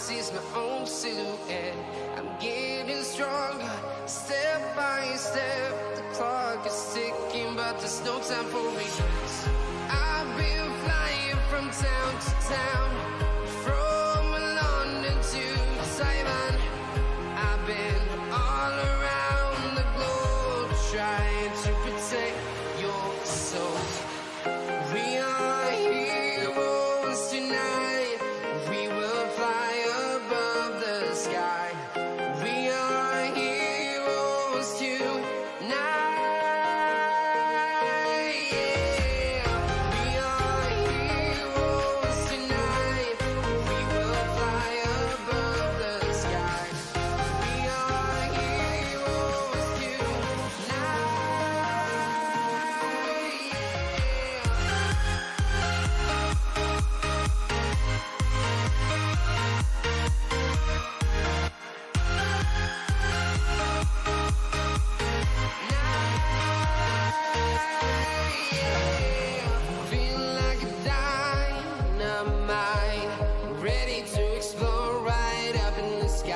sees my own silhouette. I'm getting stronger, step by step. The clock is ticking, but there's no time for regrets. I've been flying from town to town, from London to Taiwan. I've been all around the globe trying to protect your soul. We are heroes tonight. We will fly above the sky. We are heroes tonight. Yeah. We are heroes tonight. We will fly above the sky. We are heroes tonight. Feel like a dynamite, ready to explode right up in the sky.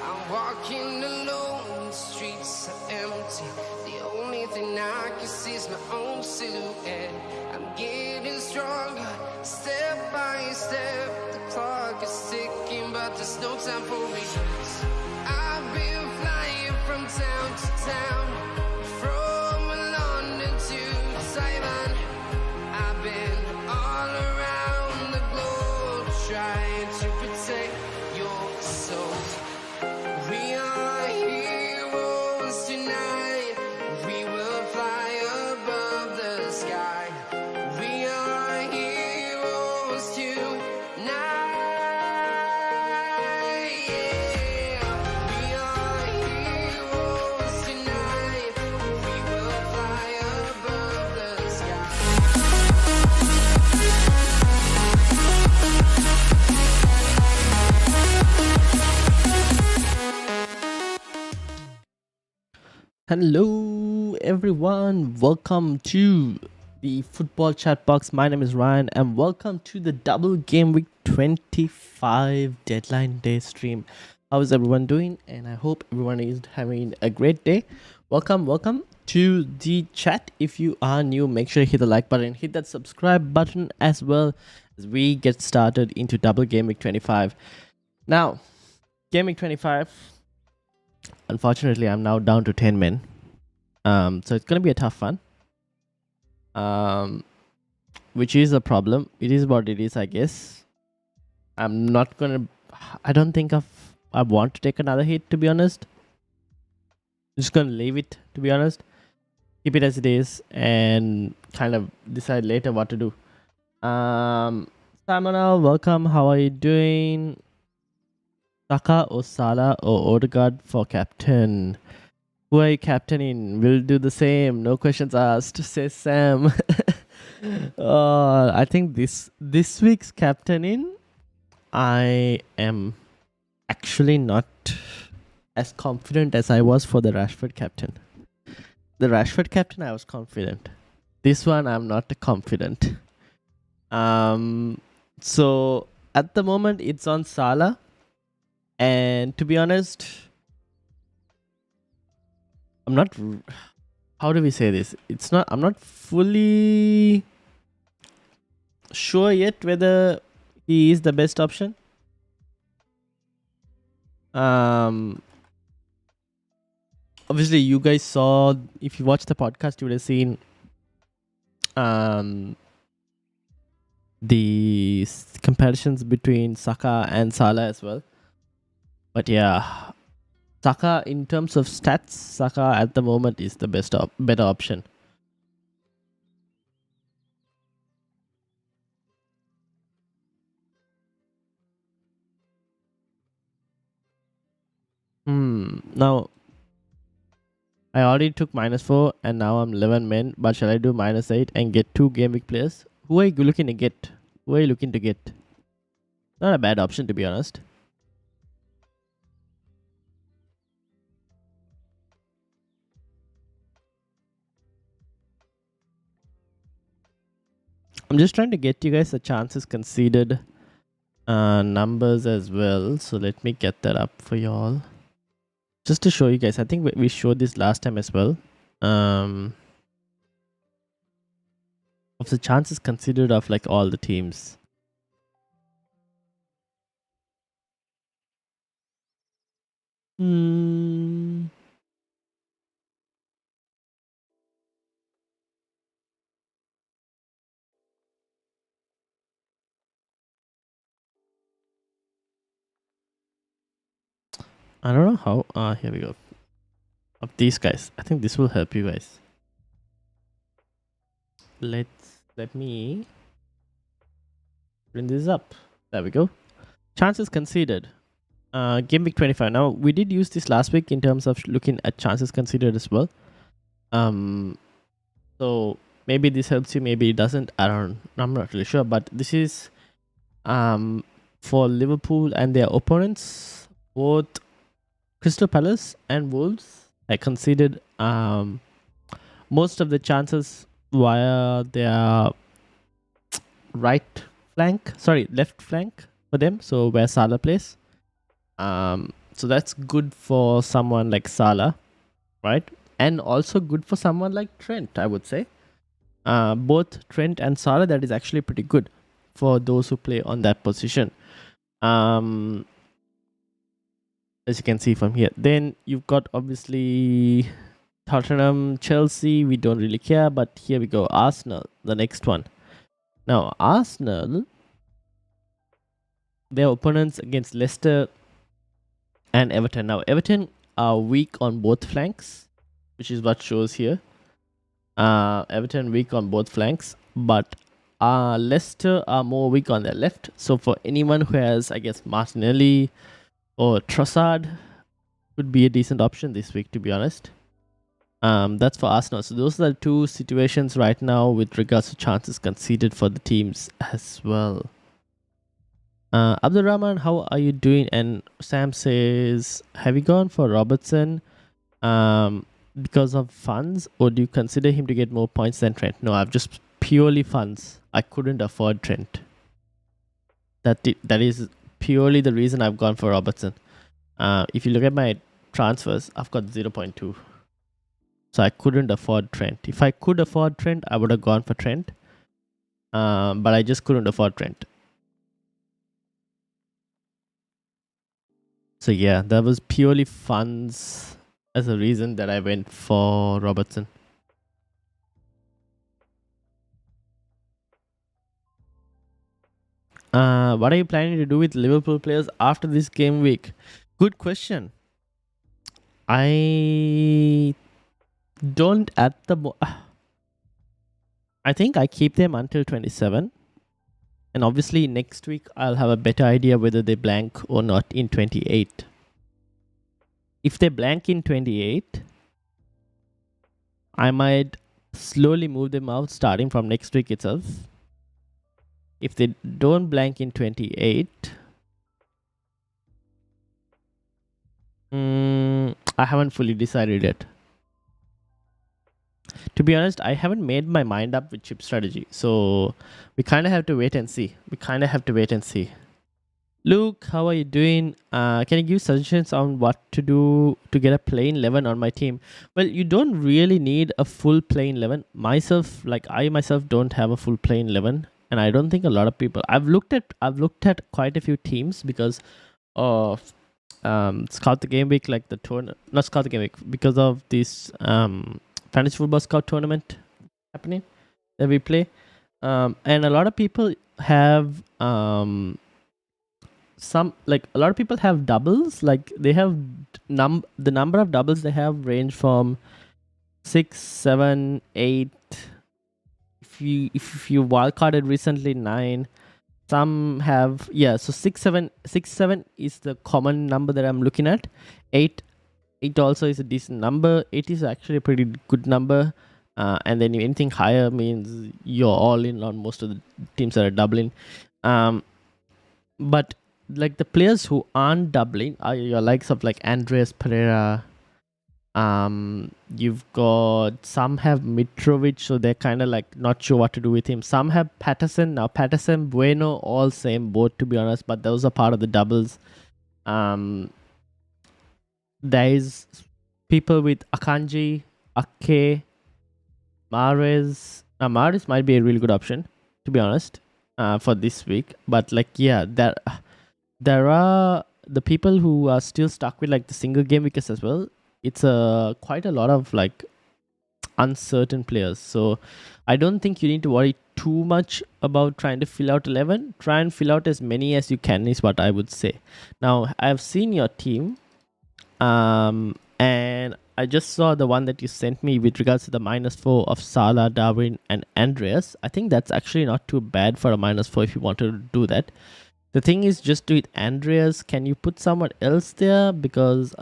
I'm walking alone, the streets are empty. The only thing I can see is my own silhouette. I'm getting stronger, step by step. The clock is ticking, but there's no time for regrets. I've been flying from town to town, from London to Taiwan. I've been all around the globe trying to protect your soul. We are heroes tonight. We will fly above the sky. We are heroes tonight. Yeah. We are heroes tonight. We will fly above the sky. Hello, everyone. Welcome to the Football Chat Box. My name is Ryan, and welcome to the double game week 25 deadline day stream. How is everyone doing? And I hope everyone is having a great day. Welcome to the chat. If you are new, make sure you hit the like button, hit that subscribe button as well as we get started into double game week 25. Now, game week 25. Unfortunately, I'm now down to 10 men. So it's going to be a tough one. Which is a problem. It is what it is, I guess. I'm not going to... I don't think I want to take another hit, to be honest. I'm just going to leave it, to be honest. Keep it as it is and kind of decide later what to do. Simona, welcome. How are you doing? Saka or Salah or Odegaard for captain? Who are you captaining? We'll do the same. No questions asked, says Sam. I think this week's captaining, I am actually not as confident as I was for the Rashford captain. The Rashford captain, I was confident. This one, I'm not confident. So at the moment, it's on Salah. And to be honest, I'm not... How do we say this? I'm not fully sure yet whether he is the best option. Obviously, you guys saw... If you watched the podcast, you would have seen the comparisons between Saka and Salah as well. But yeah, Saka, in terms of stats, Saka at the moment is the better option. Now, I already took -4 and now I'm 11 men. But shall I do -8 and get 2 game week players? Who are you looking to get? Not a bad option, to be honest. I'm just trying to get you guys the chances conceded numbers as well. So let me get that up for y'all. Just to show you guys, I think we showed this last time as well. Of the chances considered of like all the teams. I don't know how. Here we go. Of these guys, I think this will help you guys. Let me bring this up. There we go. Chances conceded. Game week 25. Now we did use this last week in terms of looking at chances conceded as well. So maybe this helps you, maybe it doesn't. I'm not really sure, but this is for Liverpool and their opponents, both Crystal Palace and Wolves. I conceded most of the chances via their left flank for them. So where Salah plays. So that's good for someone like Salah, right? And also good for someone like Trent, I would say. Both Trent and Salah, that is actually pretty good for those who play on that position. As you can see from here. Then you've got obviously Tottenham, Chelsea, we don't really care, but here we go. Arsenal, the next one. Now, Arsenal, their opponents against Leicester and Everton. Now, Everton are weak on both flanks, which is what shows here. Everton weak on both flanks, but Leicester are more weak on their left. So for anyone who has, I guess, Martinelli or Trossard, could be a decent option this week, to be honest. That's for Arsenal. So those are the two situations right now with regards to chances conceded for the teams as well. Abdul Rahman, how are you doing? And Sam says, have you gone for Robertson because of funds, or do you consider him to get more points than Trent? No, I've just purely funds. I couldn't afford Trent. That is purely the reason I've gone for Robertson. If you look at my transfers, I've got 0.2. So I couldn't afford Trent. If I could afford Trent, I would have gone for Trent. But I just couldn't afford Trent. So yeah, that was purely funds as a reason that I went for Robertson. What are you planning to do with Liverpool players after this game week? Good question. I don't at the I think I keep them until 27. And obviously next week I'll have a better idea whether they blank or not in 28. If they blank in 28, I might slowly move them out starting from next week itself. If they don't blank in 28, I haven't fully decided yet. To be honest, I haven't made my mind up with chip strategy. So we kind of have to wait and see. Luke, how are you doing? Can you give suggestions on what to do to get a plain 11 on my team? Well, you don't really need a full plain 11. I myself don't have a full plain 11. And I don't think a lot of people. I've looked at quite a few teams because of Scout the Game Week, like the tournament. Not Scout the Game Week, because of this Fantasy Football Scout tournament happening that we play. And a lot of people have a lot of people have doubles. Like they have the number of doubles they have range from 6, 7, 8. If you wildcarded recently, 9. Some have so 6, 7 is the common number that I'm looking at. 8 also is a decent number. 8 is actually a pretty good number. And then anything higher means you're all in on most of the teams that are doubling. But like the players who aren't doubling are your likes of like Andreas Pereira, You've got some have Mitrovic, so they're kind of like not sure what to do with him. Some have Patterson. Now Patterson, Bueno, all same boat to be honest, but those are part of the doubles. There is people with Akanji, Ake, Mahrez. Mahrez might be a really good option to be honest for this week, but like yeah, there are the people who are still stuck with like the single game weekends as well. It's quite a lot of like uncertain players. So I don't think you need to worry too much about trying to fill out 11. Try and fill out as many as you can is what I would say. Now I've seen your team, and I just saw the one that you sent me with regards to the -4 of Salah, Darwin, and Andreas. I think that's actually not too bad for a -4 if you wanted to do that. The thing is, just do it Andreas. Can you put someone else there? Because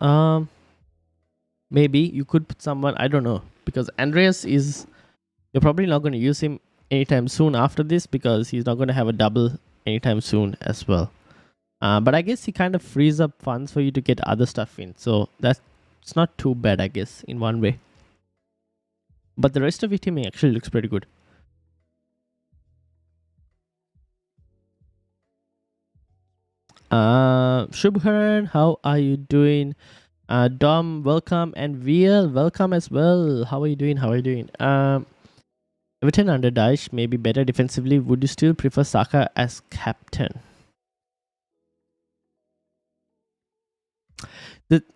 maybe you could put someone, I don't know, because Andreas is, you're probably not going to use him anytime soon after this because he's not going to have a double anytime soon as well. But I guess he kind of frees up funds for you to get other stuff in. So that's not too bad, I guess, in one way. But the rest of your teaming actually looks pretty good. Shubharan, how are you doing? Dom, welcome, and VL, welcome as well. How are you doing? Everton under Daesh may be better defensively. Would you still prefer Saka as captain?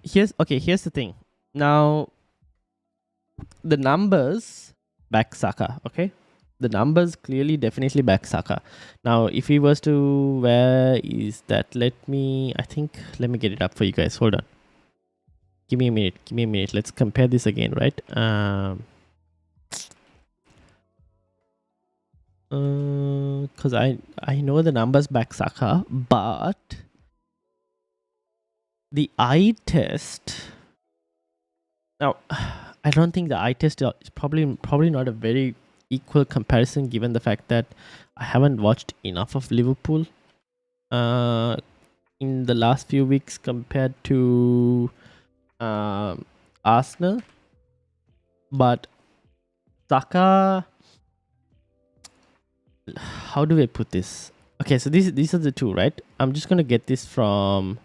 Here's the thing. Now, the numbers back Saka, okay? The numbers clearly definitely back Saka. Now, if he was to, where is that? Let me get it up for you guys. Hold on. Give me a minute. Let's compare this again, right? Because I know the numbers back Saka, but the eye test. Now, I don't think the eye test is probably not a very equal comparison, given the fact that I haven't watched enough of Liverpool in the last few weeks compared to Arsenal. But Saka, how do I put this? Okay, so these are the two, right? I'm just gonna get this from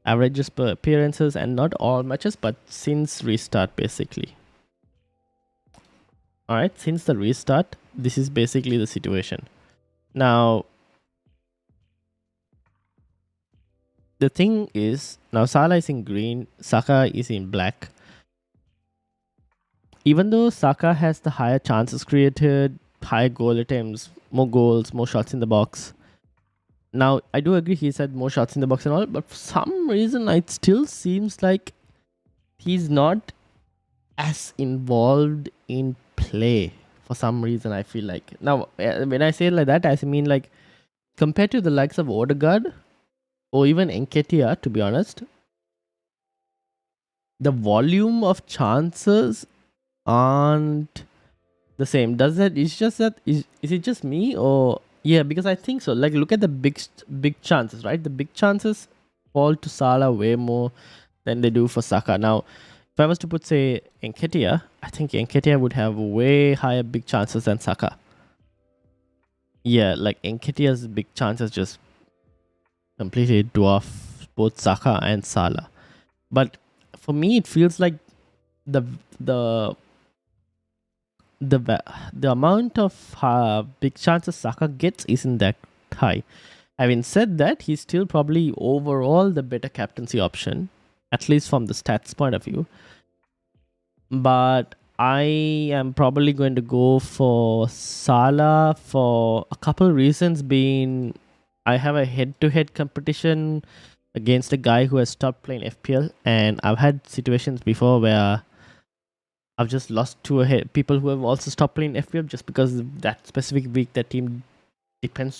averages per appearances, and not all matches, but since restart basically. All right, since the restart, this is basically the situation. Now, the thing is, now Salah is in green, Saka is in black. Even though Saka has the higher chances created, higher goal attempts, more goals, more shots in the box. Now, I do agree he's had more shots in the box and all, but for some reason, it still seems like he's not as involved in play for some reason, I feel like. Now, when I say it like that, I mean like compared to the likes of Odegaard or even Nketiah, to be honest, the volume of chances aren't the same. Is it just me, or yeah, because I think so. Like, look at the big chances, right? The big chances fall to Salah way more than they do for Saka. Now, if I was to put, say, Nketiah, I think Nketiah would have way higher big chances than Saka. Yeah, like Nketiah's big chances just completely dwarf both Saka and Salah. But for me, it feels like the amount of big chances Saka gets isn't that high. Having said that, he's still probably overall the better captaincy option, at least from the stats point of view. But I am probably going to go for Salah for a couple reasons, being I have a head-to-head competition against a guy who has stopped playing FPL, and I've had situations before where I've just lost to people who have also stopped playing FPL just because that specific week that team happens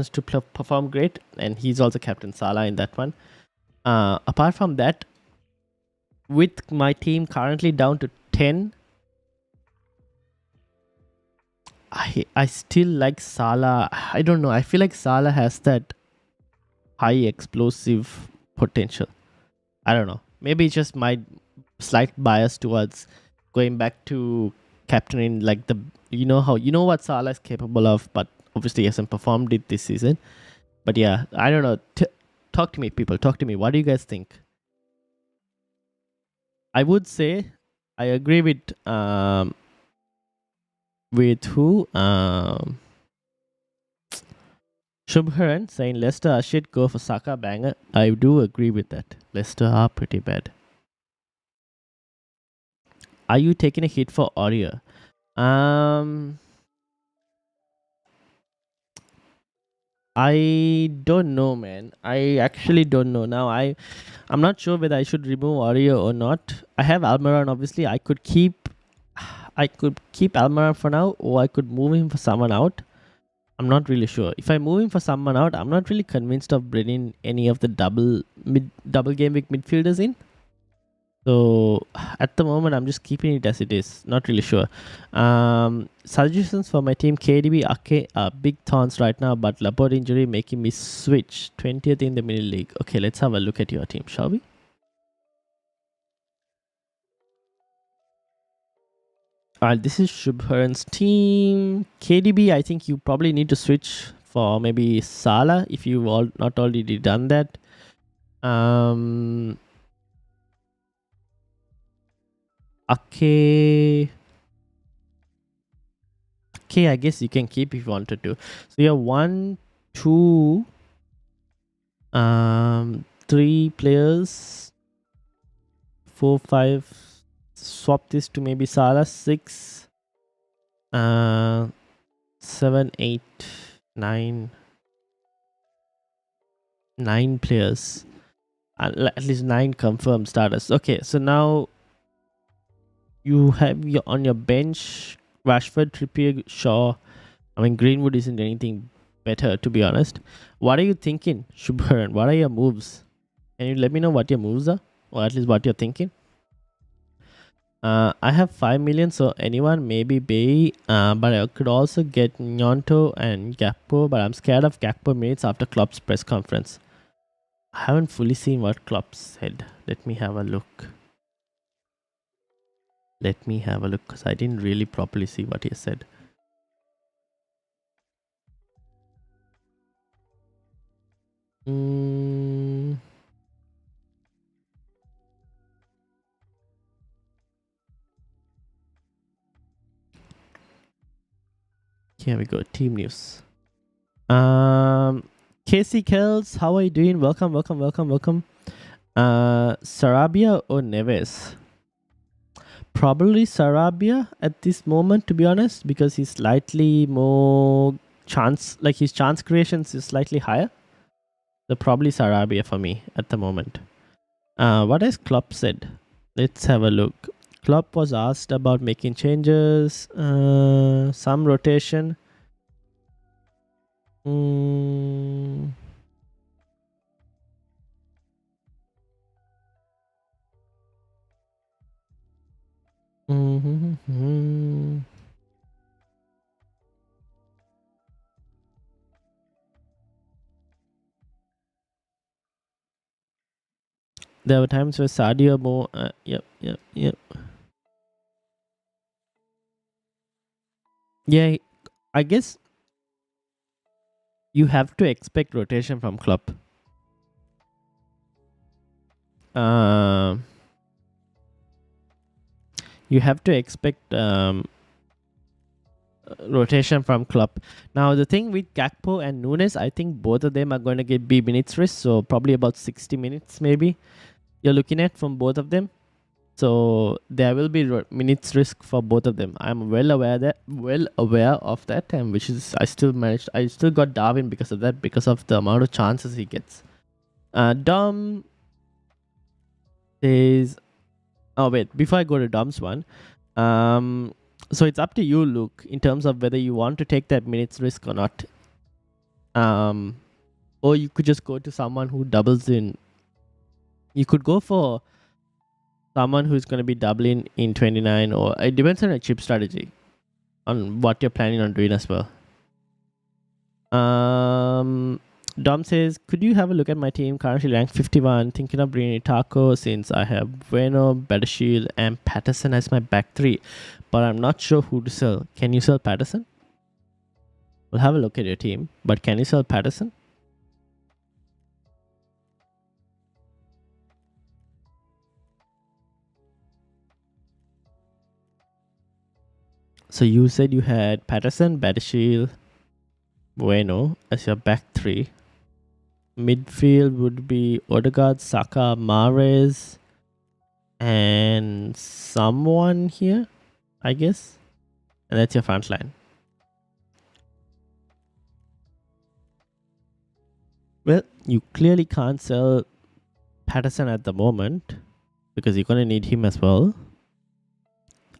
to perform great, and he's also captain Salah in that one. Apart from that, with my team currently down to 10, I still like Salah. I don't know. I feel like Salah has that high explosive potential. I don't know. Maybe it's just my slight bias towards going back to captaining like the you know what Salah is capable of, but obviously he hasn't performed it this season. But yeah, I don't know. Talk to me, people. Talk to me. What do you guys think? I would say I agree with who Shubharan saying Leicester are shit. Go for Saka banger. I do agree with that. Leicester are pretty bad. Are you taking a hit for Aurier? I don't know, man. I actually don't know. Now I'm not sure whether I should remove Aurier or not. I have Almiron. Obviously, I could keep Almiron for now, or I could move him for someone out. I'm not really sure. If I move him for someone out, I'm not really convinced of bringing any of the double game week midfielders in. So at the moment, I'm just keeping it as it is. Not really sure. Suggestions for my team: KDB, Ake are big thorns right now, but Laporte injury making me switch 20th in the mini league. Okay, let's have a look at your team, shall we? This is Shubharan's team. KDB, I think you probably need to switch for maybe Salah if you've not already done that. Okay. Okay, I guess you can keep if you wanted to. So you have 1, 2, 3 players, 4, 5. Swap this to maybe Salah. 6, 7, 8, 9. 9 players. At least 9 confirmed starters. Okay, so now you have on your bench Rashford, Trippier, Shaw. I mean, Greenwood isn't anything better, to be honest. What are you thinking, Shubharan? What are your moves? Can you let me know what your moves are, or at least what you're thinking? I have 5 million, so anyone, maybe Bay, but I could also get Nyonto and Gakpo, but I'm scared of Gakpo minutes after Klopp's press conference. I haven't fully seen what Klopp said. Let me have a look. Because I didn't really properly see what he said. Here we go. Team news. Casey Kells, how are you doing? Welcome. Sarabia or Neves? Probably Sarabia at this moment, to be honest, because he's slightly more chance, like his chance creations is slightly higher. So probably Sarabia for me at the moment. What has Klopp said? Let's have a look. Klopp was asked about making changes, some rotation. There were times where Sadio more. Yep. Yeah, I guess you have to expect rotation from Klopp. You have to expect rotation from Klopp. Now, the thing with Gakpo and Nunes, I think both of them are going to get B minutes risk, so probably about 60 minutes maybe you're looking at from both of them. So there will be minutes risk for both of them. I'm well aware of that, and which is I still got Darwin because of that, because of the amount of chances he gets. Dom says, oh wait, before I go to Dom's one, so it's up to you, Luke, in terms of whether you want to take that minutes risk or not. Or you could just go to someone who doubles in. You could go for someone who's going to be doubling in 29, or it depends on a chip strategy, on what you're planning on doing as well. Dom says, could you have a look at my team? Currently ranked 51. Thinking of bringing Taco since I have Bueno, Bettershield, and Patterson as my back three. But I'm not sure who to sell. Can you sell Patterson? We'll have a look at your team. But can you sell Patterson? So you said you had Patterson, Bettershield, Bueno as your back three. Midfield would be Odegaard, Saka, Mahrez, and someone here, I guess. And that's your front line. Well, you clearly can't sell Patterson at the moment because you're going to need him as well.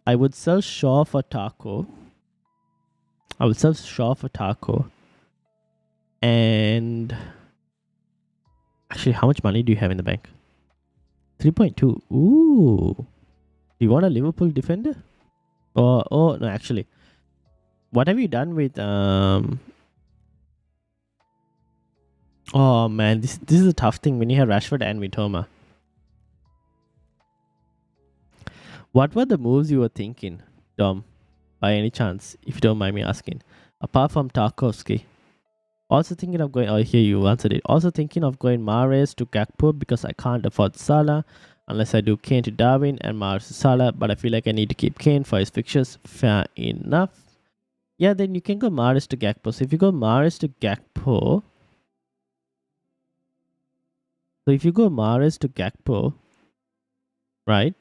I would sell Shaw for Taco. And actually, how much money do you have in the bank? 3.2. Ooh. Do you want a Liverpool defender? Oh no, actually. What have you done with Oh man, this is a tough thing when you have Rashford and Mitoma. What were the moves you were thinking, Dom? By any chance, if you don't mind me asking. Apart from Tarkovsky. Also thinking of going, oh here you answered it. Also thinking of going Mahrez to Gakpo because I can't afford Salah. Unless I do Kane to Darwin and Mahrez to Salah. But I feel like I need to keep Kane for his fixtures. Fair enough. Yeah, then you can go Mahrez to Gakpo. So if you go Mahrez to Gakpo. So if you go Mahrez to Gakpo. Right.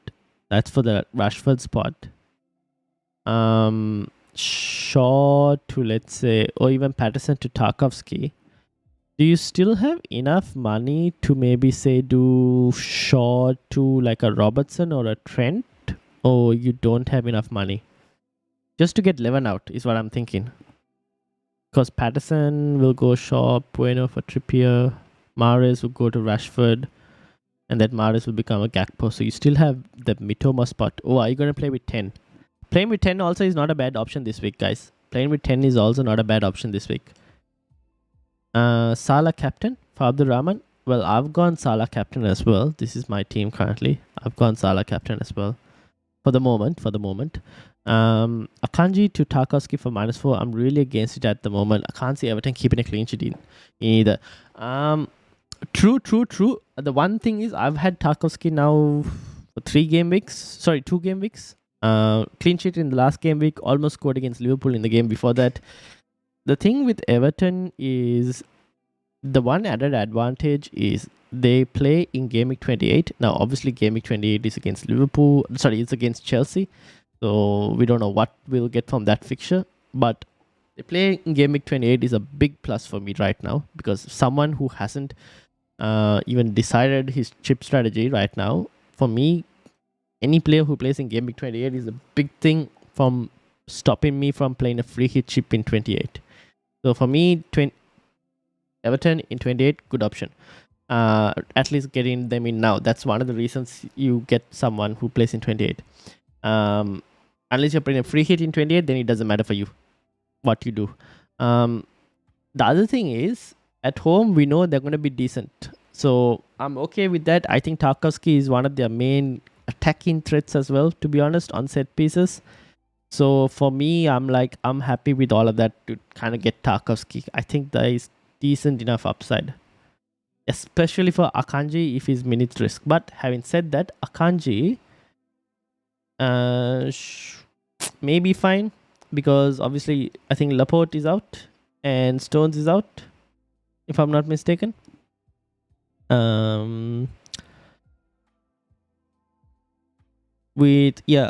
That's for the Rashford spot. Shaw to, let's say, or even Patterson to Tarkovsky. Do you still have enough money to maybe say do Shaw to like a Robertson or a Trent? Or you don't have enough money? Just to get 11 out is what I'm thinking. Because Patterson will go Shaw, Bueno for Trippier, Mahrez will go to Rashford, and that Mahrez will become a Gakpo. So you still have the Mitoma spot. Oh, are you going to play with 10? Playing with 10 also is not a bad option this week, guys. Playing with 10 is also not a bad option this week. Salah captain for Abdul Rahman. Well, I've gone Salah captain as well. This is my team currently. I've gone Salah captain as well. For the moment. Akanji to Tarkowski for -4. I'm really against it at the moment. I can't see Everton keeping a clean sheet in either. True. The one thing is I've had Tarkowski now for 2 game weeks. Clean sheet in the last game week, almost scored against Liverpool in the game before that. The thing with Everton is the one added advantage is they play in Game Week 28. Now, obviously, Game Week 28 is against Liverpool. Sorry, it's against Chelsea. So we don't know what we'll get from that fixture. But they play in Game Week 28 is a big plus for me right now because someone who hasn't even decided his chip strategy right now, for me, any player who plays in Game Week 28 is a big thing from stopping me from playing a free hit chip in 28. So for me, Everton in 28, good option. At least getting them in now. That's one of the reasons you get someone who plays in 28. Unless you're playing a free hit in 28, then it doesn't matter for you what you do. The other thing is, at home, we know they're going to be decent. So I'm okay with that. I think Tarkowski is one of their main attacking threats as well, to be honest, on set pieces. So for me, I'm happy with all of that to kind of get Tarkowski. I think there is decent enough upside, especially for Akanji if his minutes risk. But having said that, Akanji may be fine because obviously I think Laporte is out and Stones is out, if I'm not mistaken.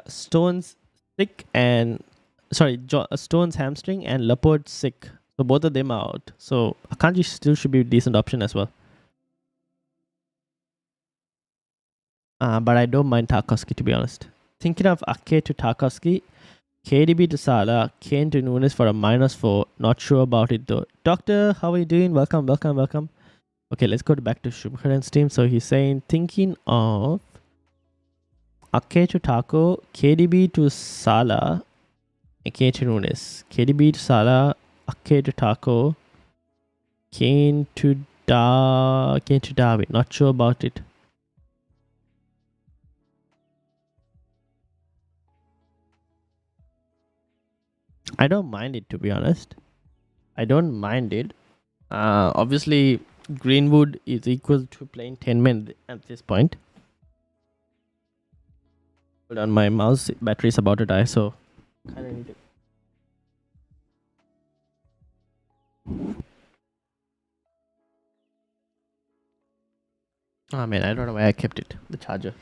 Stones sick and Stones hamstring and Laporte sick. So both of them are out. So Akanji still should be a decent option as well. But I don't mind Tarkowski, to be honest. Thinking of Ake to Tarkowski, KDB to Salah, Kane to Nunes for a -4. Not sure about it though. Doctor, how are you doing? Welcome. Okay, let's go back to Shumkaran's team. So he's saying, thinking of Ake to Taco, KDB to Salah, and Kane to Nunes. KDB to Salah, Ake to Taco, Kane to Darwin. Not sure about it. I don't mind it, to be honest. I don't mind it. Obviously, Greenwood is equal to playing 10 men at this point. Hold on, my mouse battery is about to die, so kind of need to. Oh man, I don't know where I kept it. The charger.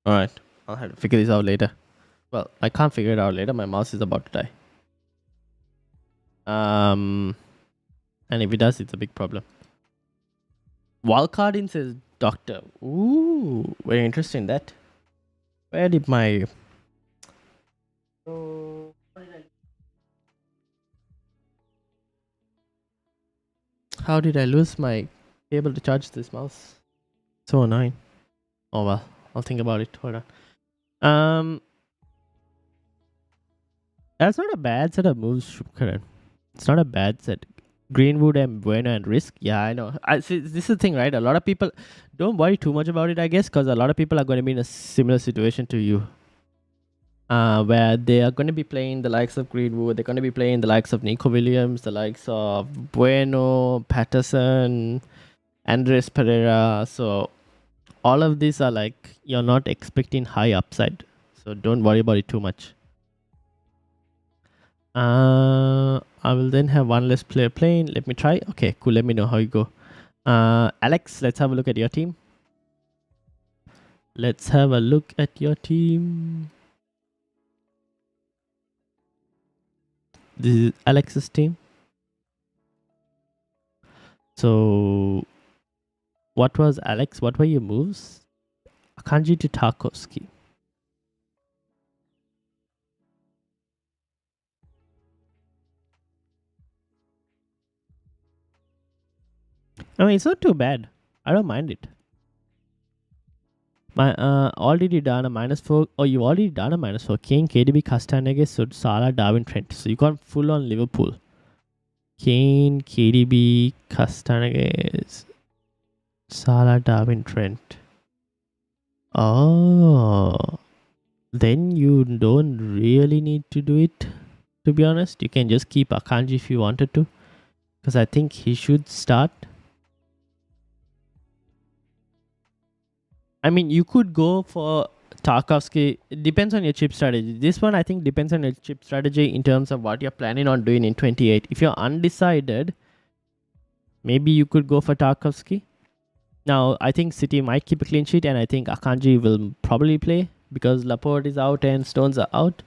Alright, I'll have to figure this out later. Well, I can't figure it out later. My mouse is about to die. And if it does, it's a big problem. Wildcarding says Doctor. Ooh, very interesting that. Where did my... How did I lose my cable to charge this mouse? So annoying. Oh well, I'll think about it. Hold on. That's not a bad set of moves, Shubkaran. It's not a bad set. Greenwood and Bueno and Risk. Yeah, I know. See, this is the thing, right? A lot of people don't worry too much about it, I guess, because a lot of people are going to be in a similar situation to you. Where they are going to be playing the likes of Greenwood, they're going to be playing the likes of Nico Williams, the likes of Bueno, Patterson, Andres Pereira. So all of these are like, you're not expecting high upside. So don't worry about it too much. I will then have one less player playing. Let me try. Okay, cool. Let me know how you go. Alex, let's have a look at your team. Let's have a look at your team. This is Alex's team. So, what was Alex? What were your moves? Akanji to Tarkovsky. I mean, it's not too bad. I don't mind it. My already done a -4. Oh, you already done a -4. Kane, KDB, Castanege, so Salah, Darwin, Trent. So you got full on Liverpool. Kane, KDB, Castanege, Salah, Darwin, Trent. Oh, then you don't really need to do it. To be honest, you can just keep Akanji if you wanted to, because I think he should start. I mean, you could go for Tarkovsky. It depends on your chip strategy. This one, I think, depends on your chip strategy in terms of what you're planning on doing in 28. If you're undecided, maybe you could go for Tarkovsky. Now, I think City might keep a clean sheet, and I think Akanji will probably play because Laporte is out and Stones are out.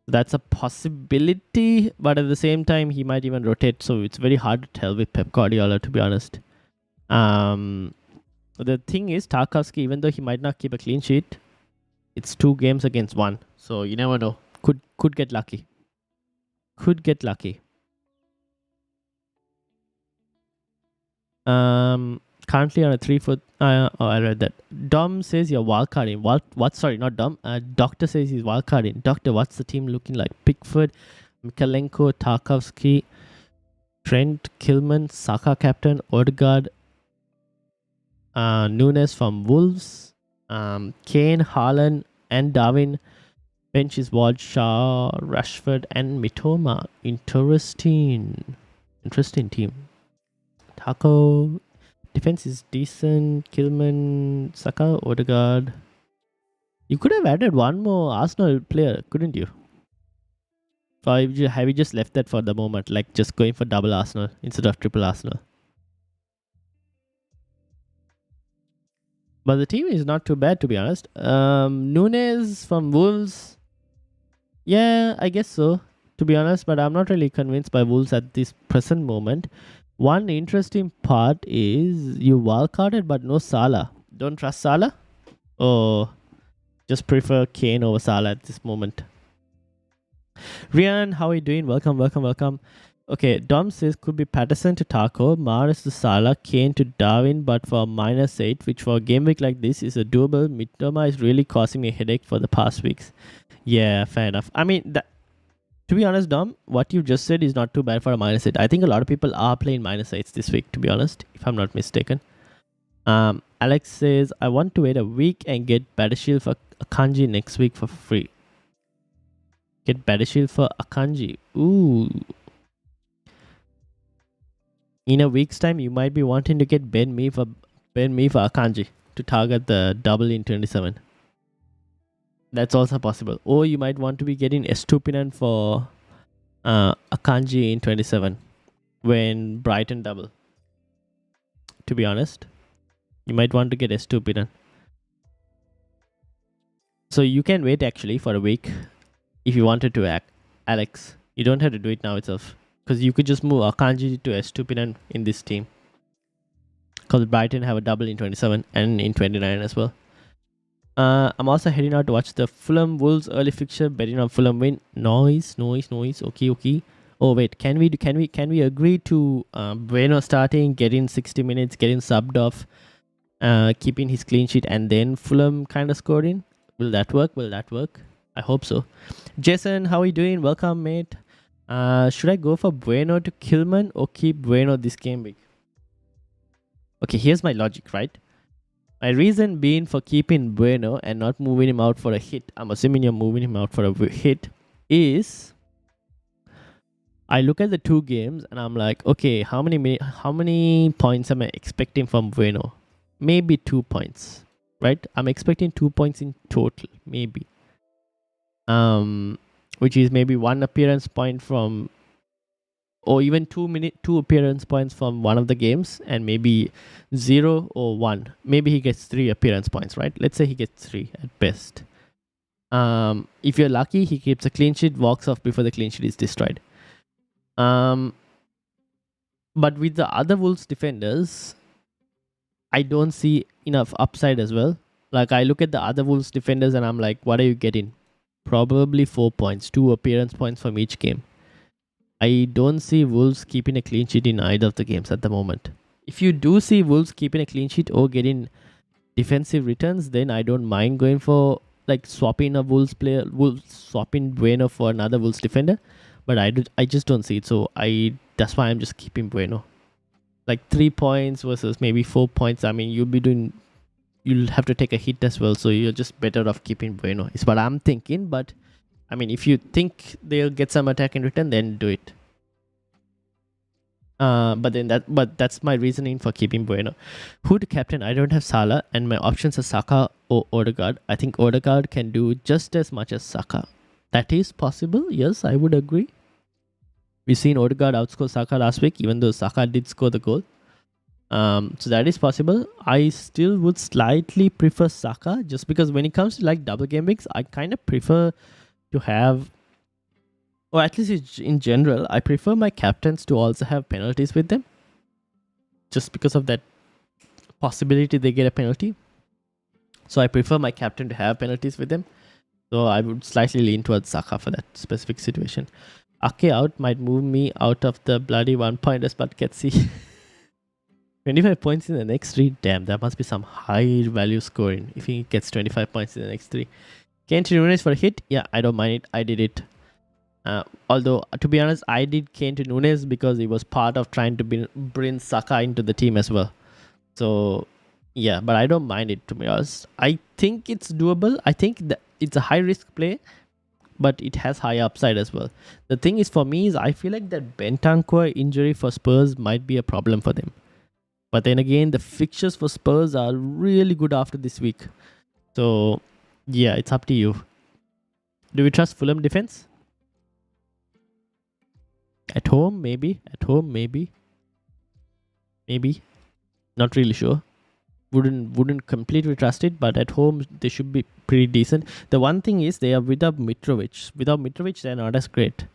That's a possibility, but at the same time, he might even rotate. So it's very hard to tell with Pep Guardiola, to be honest. The thing is, Tarkovsky, even though he might not keep a clean sheet, it's 2 games against 1. So you never know. Could get lucky. Could get lucky. Currently on a 3-foot. Oh, I read that. Dom says you're wildcarding. What? Sorry, not Dom. Doctor says he's wildcarding. Doctor, what's the team looking like? Pickford, Mikalenko, Tarkovsky, Trent, Kilman, Saka captain, Odegaard, Nunes from Wolves, Kane, Haaland, and Darwin. Bench is Ward, Shaw, Rashford, and Mitoma. Interesting team. Taco. Defense is decent. Kilman, Saka, Odegaard. You could have added one more Arsenal player, couldn't you? Or have you just left that for the moment, like just going for double Arsenal instead of triple Arsenal? But the team is not too bad, to be honest. Nunes from Wolves. Yeah, I guess so, to be honest. But I'm not really convinced by Wolves at this present moment. One interesting part is you wildcarded but no Salah. Don't trust Salah? Or just prefer Kane over Salah at this moment? Rian, how are you doing? Welcome. Okay, Dom says could be Patterson to Taco, Maris to Salah, Kane to Darwin, but for -8, which for a game week like this is a doable. Mitoma is really causing me a headache for the past weeks. Yeah, fair enough. I mean, to be honest, Dom, what you just said is not too bad for a -8. I think a lot of people are playing -8s this week, to be honest, if I'm not mistaken. Alex says, I want to wait a week and get Battlefield for Akanji next week for free. Get Battlefield for Akanji. Ooh. In a week's time, you might be wanting to get Ben Me for Akanji to target the double in 27. That's also possible. Or you might want to be getting Estupinan for Akanji in 27 when Brighton double. To be honest, you might want to get Estupinan. So you can wait actually for a week if you wanted to, Alex. You don't have to do it now itself. Because you could just move Akanji to Estupinan in this team. Because Brighton have a double in 27 and in 29 as well. I'm also heading out to watch the Fulham Wolves early fixture, betting on Fulham win. Noise. Okay. Oh wait, can we agree to Bueno starting, getting 60 minutes, getting subbed off, keeping his clean sheet, and then Fulham kind of scoring? Will that work? I hope so. Jason, how are you doing? Welcome, mate. Should I go for Bueno to Kilman or keep Bueno this game week? Okay, here's my logic, right? My reason being for keeping Bueno and not moving him out for a hit, I'm assuming you're moving him out for a hit, is I look at the two games and I'm like, okay, how many points am I expecting from Bueno? Maybe 2 points, right? I'm expecting 2 points in total, maybe. Which is maybe 1 appearance point from, or even 2 appearance points from one of the games, and maybe 0 or 1. Maybe he gets 3 appearance points, right? Let's say he gets 3 at best. If you're lucky, he keeps a clean sheet, walks off before the clean sheet is destroyed. But with the other Wolves defenders, I don't see enough upside as well. Like, I look at the other Wolves defenders and I'm like, what are you getting? Probably 4 points, 2 appearance points from each game. I don't see Wolves keeping a clean sheet in either of the games at the moment. If you do see Wolves keeping a clean sheet or getting defensive returns, then I don't mind going for like swapping a Wolves player, swapping Bueno for another Wolves defender. But I just don't see it. So that's why I'm just keeping Bueno. Like 3 points versus maybe 4 points. I mean, you'll have to take a hit as well. So you're just better off keeping Bueno. Is what I'm thinking. But I mean, if you think they'll get some attack in return, then do it. But that's my reasoning for keeping Bueno. Who to captain? I don't have Salah, and my options are Saka or Odegaard. I think Odegaard can do just as much as Saka. That is possible. Yes, I would agree. We've seen Odegaard outscore Saka last week, even though Saka did score the goal. So that is possible. I still would slightly prefer Saka, just because when it comes to like double game weeks, I kind of prefer to have, or at least in general, I prefer my captains to also have penalties with them, just because of that possibility they get a penalty. So I prefer my captain to have penalties with them. So I would slightly lean towards Saka for that specific situation. Ake out might move me out of the bloody 1-pointers, but get see. 25 points in the next 3. Damn, that must be some high value scoring if he gets 25 points in the next 3. Kane to Nunes for a hit. Yeah, I don't mind it. I did it. Although, to be honest, I did Kane to Nunes because it was part of trying to bring Saka into the team as well. So, yeah, but I don't mind it, to be honest. I think it's doable. I think that it's a high-risk play, but it has high upside as well. The thing is, for me, is I feel like that Bentancur injury for Spurs might be a problem for them. But then again, the fixtures for Spurs are really good after this week. So, yeah, it's up to you. Do we trust Fulham defense? At home, maybe. Maybe. Not really sure. Wouldn't completely trust it, but at home they should be pretty decent. The one thing is they are without Mitrovic. Without Mitrovic, they're not as great.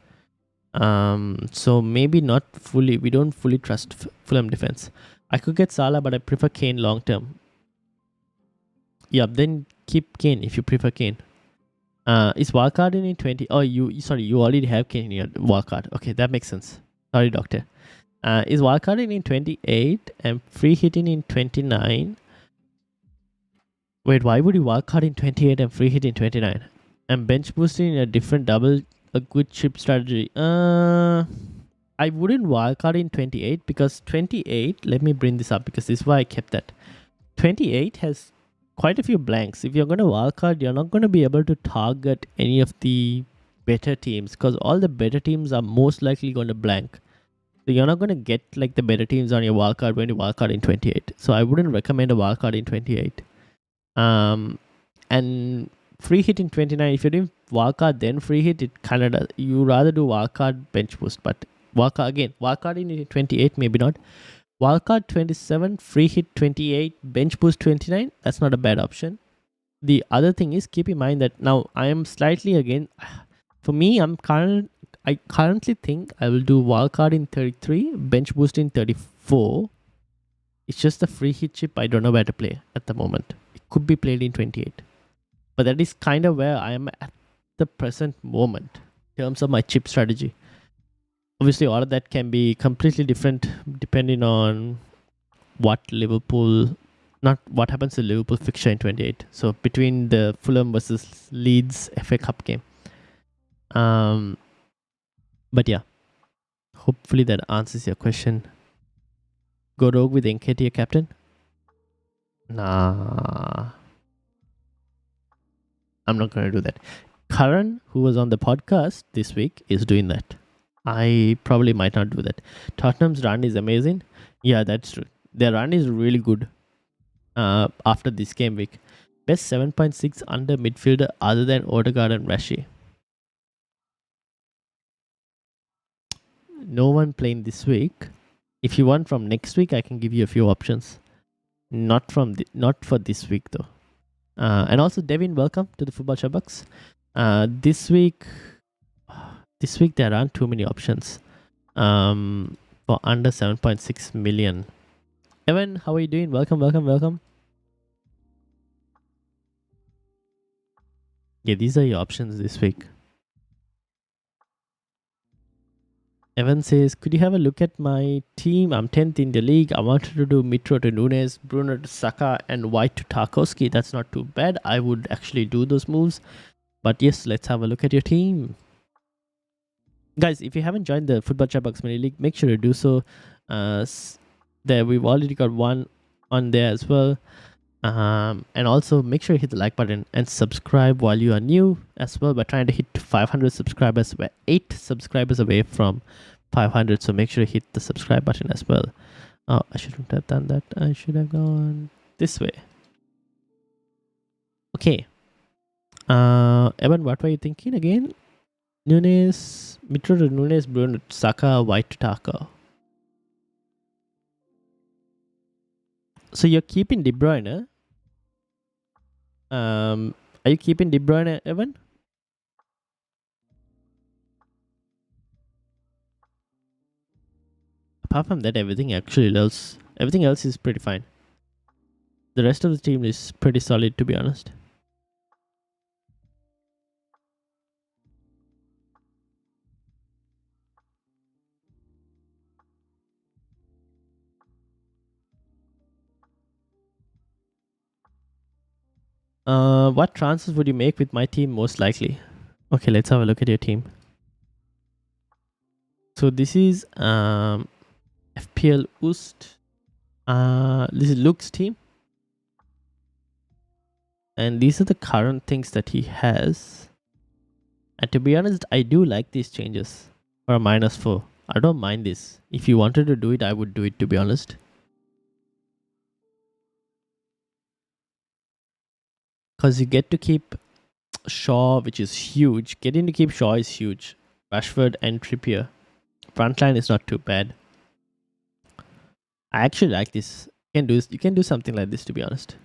So maybe not fully. We don't fully trust Fulham defense. I could get Salah, but I prefer Kane long term. Yeah, then keep Kane if you prefer Kane. Is wildcard in 20? Oh, you already have Kane in your wildcard. Okay, that makes sense. Sorry, doctor. Is wildcarding in 28 and free hitting in 29? Wait, why would you wildcard in 28 and free hit in 29? And bench boosting in a different double, a good chip strategy. I wouldn't wildcard in 28 because 28, let me bring this up because this is why I kept that. 28 has quite a few blanks. If you're going to wildcard, you're not going to be able to target any of the better teams because all the better teams are most likely going to blank. So you're not going to get like the better teams on your wildcard when you wildcard in 28. So I wouldn't recommend a wildcard in 28. And free hit in 29, if you're doing wildcard then free hit, it kind of does. You rather do wildcard bench boost, but wildcard in 28, maybe not. Wildcard 27, free hit 28, bench boost 29. That's not a bad option. The other thing is, keep in mind that now I am slightly again. For me, I currently think I will do wildcard in 33, bench boost in 34. It's just the free hit chip I don't know where to play at the moment. It could be played in 28. But that is kind of where I am at the present moment in terms of my chip strategy. Obviously, all of that can be completely different depending on what happens to Liverpool fixture in 28. So between the Fulham versus Leeds FA Cup game. But yeah, hopefully that answers your question. Go rogue with NKT captain? Nah. I'm not going to do that. Karan, who was on the podcast this week, is doing that. I probably might not do that. Tottenham's run is amazing. Yeah, that's true. Their run is really good after this game week. Best 7.6 under midfielder other than Odegaard and Rashi. No one playing this week. If you want from next week, I can give you a few options. Not for this week though. And also, Devin, welcome to the Football Chatbox. This week there aren't too many options for under 7.6 million. Evan, how are you doing? Welcome. Yeah, these are your options this week. Evan says, could you have a look at my team? I'm 10th in the league. I wanted to do Mitro to Nunes, Bruno to Saka, and White to Tarkowski. That's not too bad. I would actually do those moves. But yes, let's have a look at your team. Guys, if you haven't joined the Football Chatbox Mini League, make sure to do so. There, we've already got one on there as well. And also make sure you hit the like button and subscribe while you are new as well. We're trying to hit 500 subscribers. We're 8 subscribers away from 500, so make sure you hit the subscribe button as well. Oh, I shouldn't have done that. I should have gone this way. Okay. Evan, what were you thinking again? Nunes, Mitro to Nunes, Bruno to Saka, White to Taka. So you're keeping De Bruyne. Are you keeping De Bruyne, Evan? Apart from that, everything else is pretty fine. The rest of the team is pretty solid, to be honest. What transfers would you make with my team most likely? Okay, let's have a look at your team. So this is FPL Ust. This is Luke's team. And these are the current things that he has. And to be honest, I do like these changes for a -4. I don't mind this. If you wanted to do it, I would do it, to be honest. Because you get to keep Shaw, which is huge. Getting to keep Shaw is huge. Rashford and Trippier. Frontline is not too bad. I actually like this. You can do something like this, to be honest.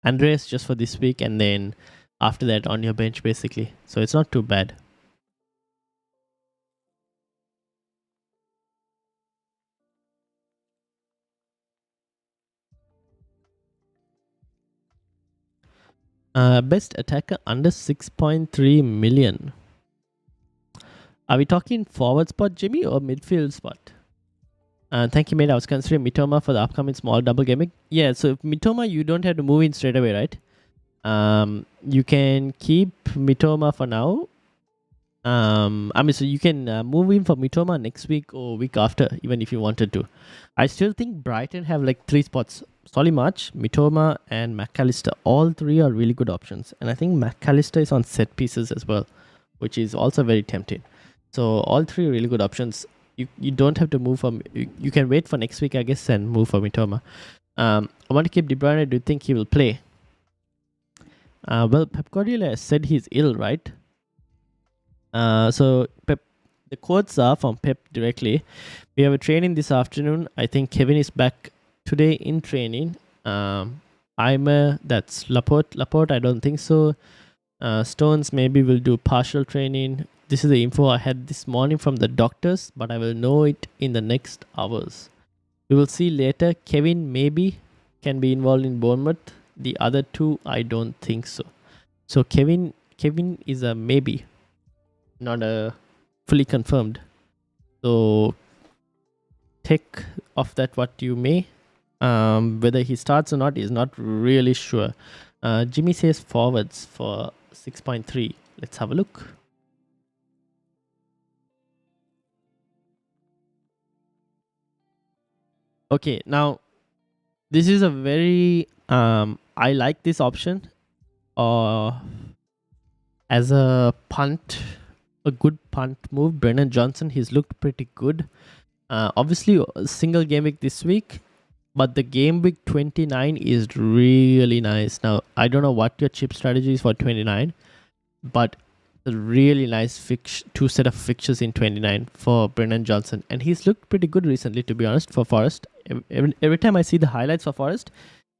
Andreas just for this week, and then after that on your bench, basically. So it's not too bad. Best attacker under 6.3 million. Are we talking forward spot, Jimmy, or midfield spot? Thank you, mate. I was considering Mitoma for the upcoming small double gaming. Yeah, so Mitoma, you don't have to move in straight away, right? You can keep Mitoma for now. So you can move in for Mitoma next week or week after, even if you wanted to. I still think Brighton have like 3 spots. Solly March, Mitoma, and McAllister. All 3 are really good options. And I think McAllister is on set pieces as well, which is also very tempting. So all 3 really good options. You don't have to move from... You can wait for next week, I guess, and move for Mitoma. I want to keep De Bruyne. Do you think he will play? Well, Pep Guardiola said he's ill, right? So Pep, the quotes are from Pep directly. We have a training this afternoon. I think Kevin is back today in training. That's Laporte, I don't think so. Stones maybe will do partial training. This is the info I had this morning from the doctors, but I will know it in the next hours. We will see later. Kevin maybe can be involved in Bournemouth. The other 2, I don't think so. So Kevin is a maybe, not a fully confirmed. So take of that what you may. Whether he starts or not is not really sure. Jimmy says forwards for 6.3. Let's have a look. Okay, now this is a very I like this option as a punt, a good punt move. Brennan Johnson, he's looked pretty good. Obviously a single game week this week, but the game week 29 is really nice. Now I don't know what your chip strategy is for 29, but a really nice 2 set of fixtures in 29 for Brennan Johnson, and he's looked pretty good recently, to be honest, for Forest. Every time I see the highlights for Forest,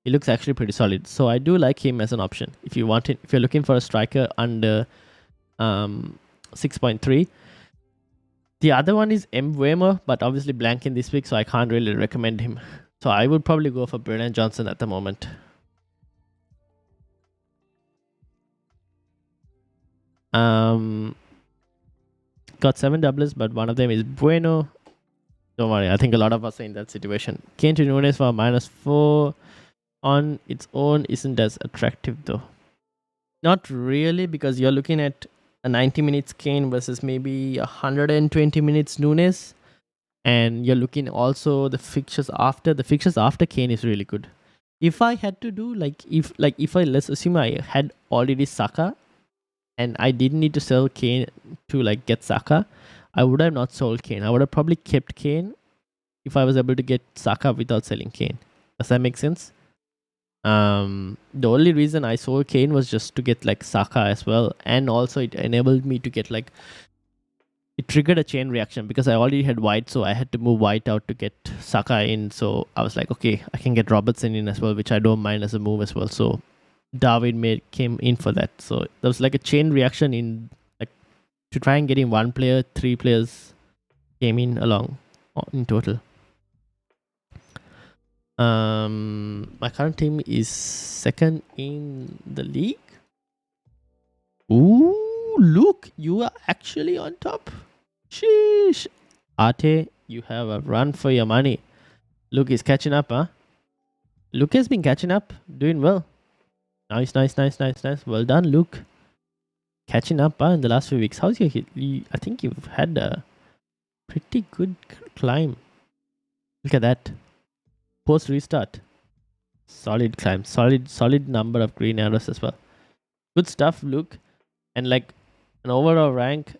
he looks actually pretty solid. So I do like him as an option if you want it. If you're looking for a striker under 6.3. The other one is Mbeumo, but obviously blanking this week, so I can't really recommend him. So I would probably go for Brennan Johnson at the moment. Got 7 doublers, but one of them is Bueno. Don't worry, I think a lot of us are in that situation. Kane to Nunes for -4 on its own isn't as attractive though. Not really, because you're looking at a 90 minutes Kane versus maybe 120 minutes Nunes, and you're looking also the fixtures after. The fixtures after Kane is really good. If I had to do let's assume I had already Saka and I didn't need to sell Kane to get Saka, I would have not sold Kane. I would have probably kept Kane if I was able to get Saka without selling Kane. Does that make sense? The only reason I sold Kane was just to get Saka as well, and also it enabled me to get it triggered a chain reaction because I already had White, so I had to move White out to get Saka in. So I was like, okay, I can get Robertson in as well, which I don't mind as a move as well. So Darwin came in for that. So there was a chain reaction in to try and get in one player, 3 players came in along in total. My current team is 2nd in the league. Ooh, look, you are actually on top. Sheesh. Ate, you have a run for your money. Luke is catching up, huh? Luke has been catching up, doing well. Nice. Well done, Luke. Catching up in the last few weeks. How's your hit? I think you've had a pretty good climb. Look at that. Post restart. Solid climb. Solid number of green arrows as well. Good stuff, Luke. And an overall rank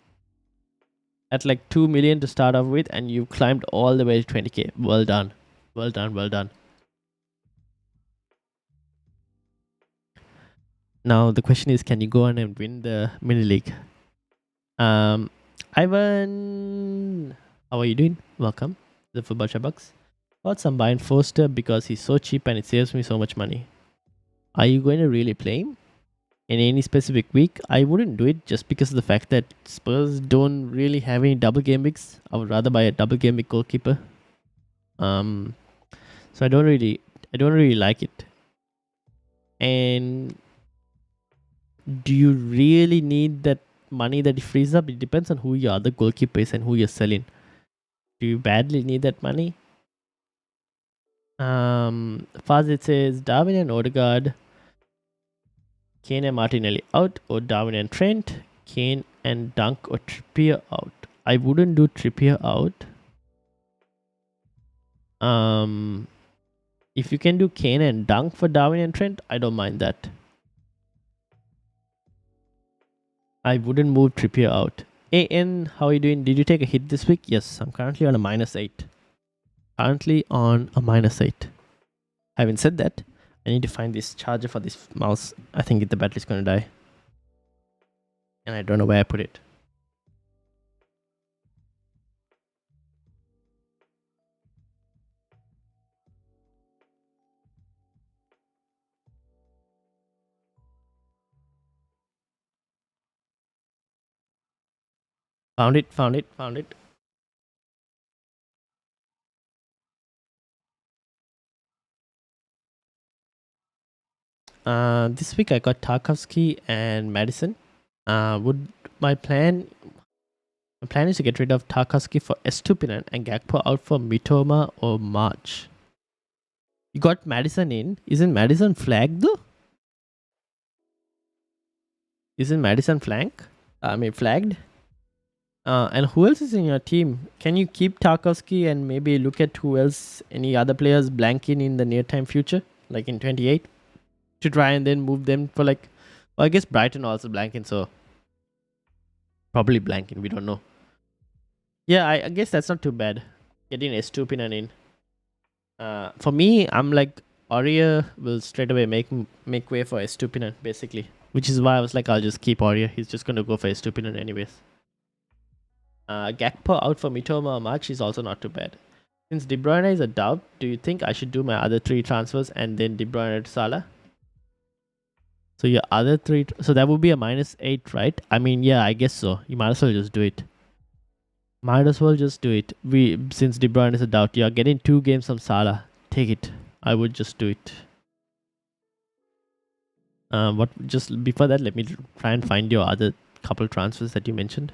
at 2 million to start off with, and you climbed all the way to 20k. Well done. Well done. Now the question is, can you go on and win the mini league? Ivan, how are you doing? Welcome to the Football Chatbox. Thoughts on buying Foster because he's so cheap and it saves me so much money. Are you going to really play him in any specific week? I wouldn't do it just because of the fact that Spurs don't really have any double game weeks. I would rather buy a double game week goalkeeper. So I don't really like it. And do you really need that money that it frees up, it depends on who your other goalkeeper is and who you're selling. Do you badly need that money? Fazit says Darwin and Odegaard, Kane and Martinelli out, or Darwin and Trent, Kane and Dunk or Trippier out. I wouldn't do Trippier out. If you can do Kane and Dunk for Darwin and Trent, I don't mind that. I wouldn't move Trippier out. AN, how are you doing? Did you take a hit this week? Yes, I'm currently on a -8. Currently on a -8. Having said that, I need to find this charger for this mouse. I think the battery's gonna die. And I don't know where I put it. Found it. This week I got Tarkovsky and Madison. Would my plan is to get rid of Tarkovsky for Estupinan and Gakpo out for Mitoma or March. You got Madison in. Isn't Madison flagged though? Isn't Madison flagged? And who else is in your team? Can you keep Tarkovsky and maybe look at who else, any other players blanking in the near time future, like in 28, to try and then move them for like, well, I guess Brighton also blanking, so probably blanking. We don't know. Yeah, I guess that's not too bad. Getting Estupinan in. For me, I'm like Aurier will straight away make way for Estupinan basically, which is why I was like, I'll just keep Aurier. He's just gonna go for Estupinan anyways. Gakpo out for Mitoma or March is also not too bad. Since De Bruyne is a doubt, do you think I should do my other 3 transfers and then De Bruyne to Salah? So your other 3, so that would be a -8, right? I mean, yeah, I guess so. You might as well just do it. Since De Bruyne is a doubt, you're getting 2 games from Salah. Take it. I would just do it. Just before that, let me try and find your other couple transfers that you mentioned.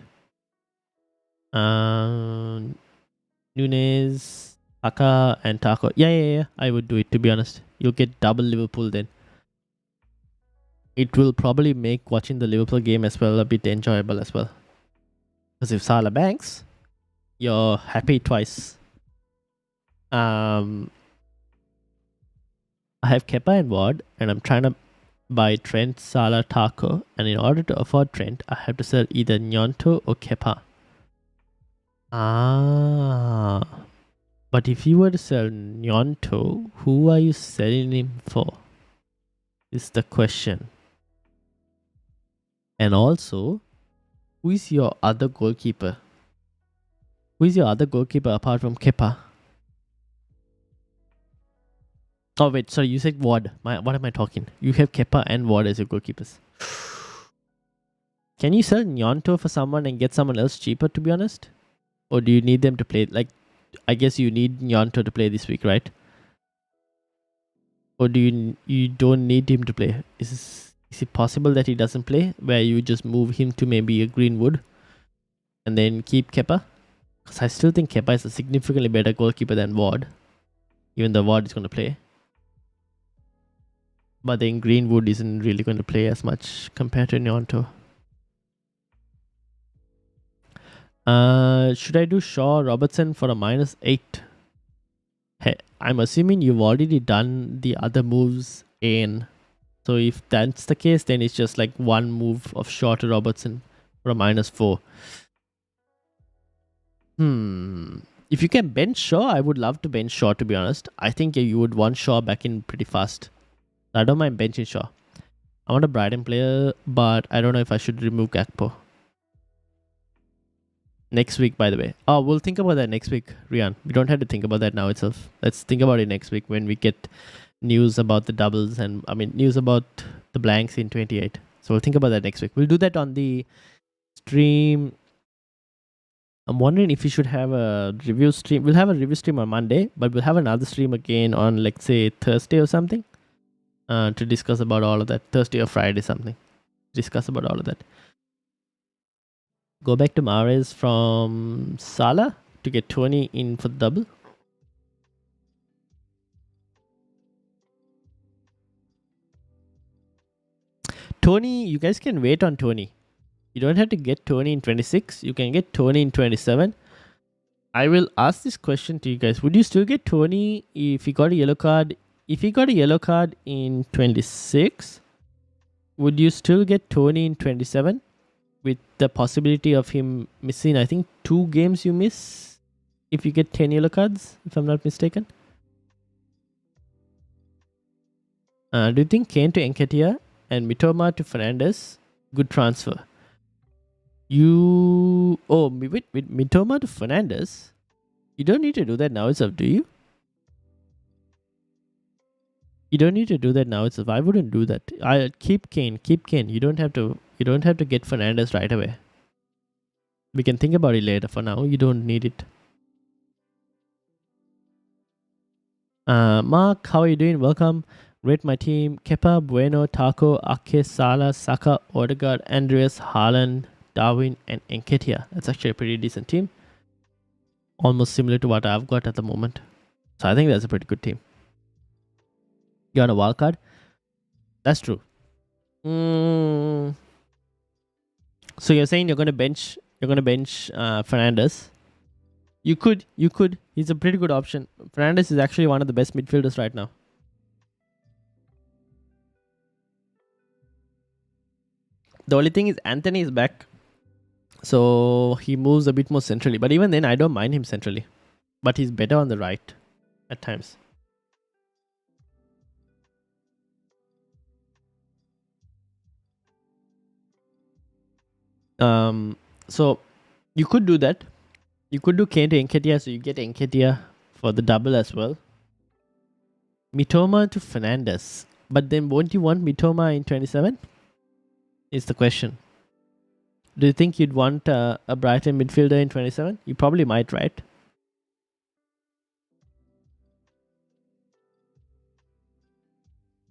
Nunes, Aka, and Taco. Yeah. I would do it, to be honest. You'll get double Liverpool then. It will probably make watching the Liverpool game as well a bit enjoyable as well. Because if Salah banks, you're happy twice. I have Kepa and Ward, and I'm trying to buy Trent, Salah, Taco. And in order to afford Trent, I have to sell either Nyonto or Kepa. But if you were to sell Nyonto, who are you selling him for? Is the question. And also, who is your other goalkeeper? Who is your other goalkeeper apart from Kepa? Oh wait, sorry, you said Ward. What am I talking? You have Kepa and Ward as your goalkeepers. Can you sell Nyonto for someone and get someone else cheaper, to be honest? Or do you need them to play? Like, I guess you need Nyonto to play this week, right? Or do you don't need him to play? Is it possible that he doesn't play, where you just move him to maybe a Greenwood and then keep Kepa? Because I still think Kepa is a significantly better goalkeeper than Ward, even though Ward is going to play. But then Greenwood isn't really going to play as much compared to Nyonto. Should I do Shaw Robertson for a -8? Hey, I'm assuming you've already done the other moves in. So if that's the case, then it's just like one move of Shaw to Robertson for a -4. If you can bench Shaw, I would love to bench Shaw, to be honest. I think you would want Shaw back in pretty fast. I don't mind benching Shaw. I want a Brighton player, but I don't know if I should remove Gakpo. Next week, by the way. Oh, we'll think about that next week, Rian. We don't have to think about that now itself. Let's think about it next week when we get news about the doubles and, news about the blanks in 28. So we'll think about that next week. We'll do that on the stream. I'm wondering if we should have a review stream. We'll have a review stream on Monday, but we'll have another stream again on, like, say, Thursday or something to discuss about all of that. Thursday or Friday, something. Discuss about all of that. Go back to Mahrez from Salah to get 20 in for the double. Tony, you guys can wait on Tony. You don't have to get Tony in 26. You can get Tony in 27. I will ask this question to you guys. Would you still get Tony if he got a yellow card? If he got a yellow card in 26, would you still get Tony in 27? With the possibility of him missing, I think, 2 games you miss if you get 10 yellow cards, if I'm not mistaken. Do you think Kane to Nketiah and Mitoma to Fernandes, good transfer? With Mitoma to Fernandes, you don't need to do that now itself, do you? You don't need to do that now itself. I wouldn't do that. I keep Kane. You don't have to get Fernandes right away. We can think about it later. For now, you don't need it. Mark, how are you doing? Welcome. Rate my team. Kepa, Bueno, Taco, Ake, Salah, Saka, Odegaard, Andreas, Haaland, Darwin, and Nketiah. That's actually a pretty decent team. Almost similar to what I've got at the moment. So I think that's a pretty good team. You want a wild card? That's true. So you're saying you're gonna bench Fernandes? You could. He's a pretty good option. Fernandes is actually one of the best midfielders right now. The only thing is Anthony is back, so he moves a bit more centrally. But even then, I don't mind him centrally. But he's better on the right at times. So you could do that. You could do Kane to Nketiah, so you get Nketiah for the double as well. Mitoma to Fernandes. But then won't you want Mitoma in 27? Is the question. Do you think you'd want a Brighton midfielder in 27? You probably might, right?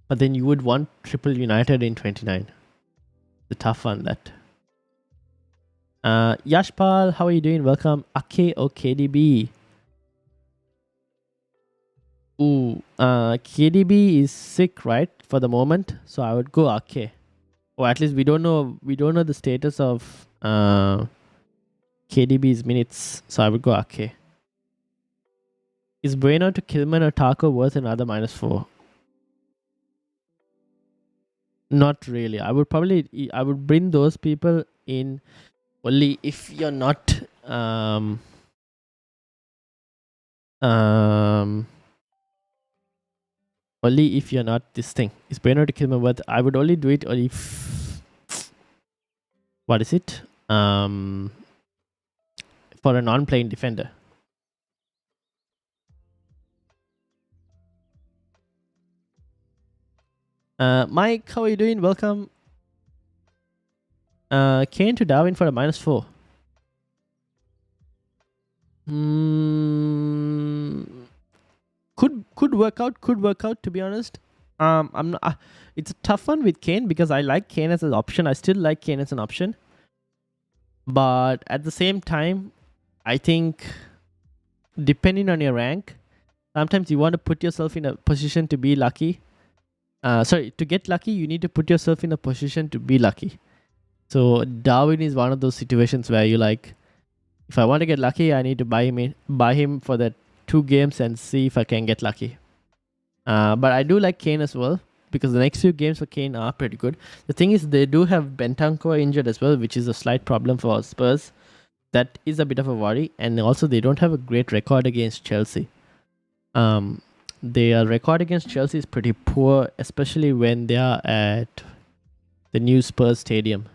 But then you would want Triple United in 29. The tough one, that. Yashpal, how are you doing? Welcome. Ake or KDB? KDB is sick, right? For the moment. So I would go Ake. Or at least we don't know the status of KDB's minutes. So I would go Ake. Is Bueno to Kilman or Taco worth another -4? Not really. I would bring those people in only if you're not only if you're not this thing. Is Bueno to Kilman worth? I would only do it only if what is it? For a non-playing defender. Mike, how are you doing? Welcome. Kane to Darwin for a -4. Could work out. To be honest, I'm not. It's a tough one with Kane because I like Kane as an option. I still like Kane as an option, but at the same time, I think depending on your rank, sometimes you want to put yourself in a position to be lucky. To get lucky, you need to put yourself in a position to be lucky. So Darwin is one of those situations where you like, if I want to get lucky, I need to buy him for the 2 games and see if I can get lucky. But I do like Kane as well because the next few games for Kane are pretty good. The thing is, they do have Bentancur injured as well, which is a slight problem for Spurs. That is a bit of a worry, and also they don't have a great record against Chelsea. Their record against Chelsea is pretty poor, especially when they are at the new Spurs Stadium.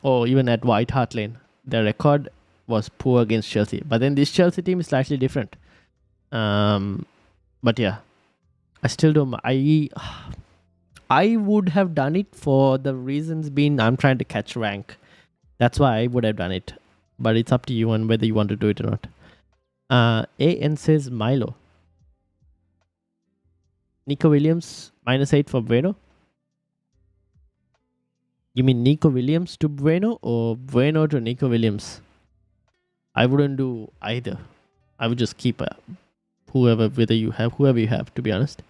Or even at White Hart Lane. Their record was poor against Chelsea. But then this Chelsea team is slightly different. But yeah, I still don't. I would have done it for the reasons being I'm trying to catch rank. That's why I would have done it. But it's up to you on whether you want to do it or not. AN says Milo. Nico Williams, -8 for Bueno. You mean Nico Williams to Bueno or Bueno to Nico Williams? I wouldn't do either. I would just keep whoever you have, to be honest.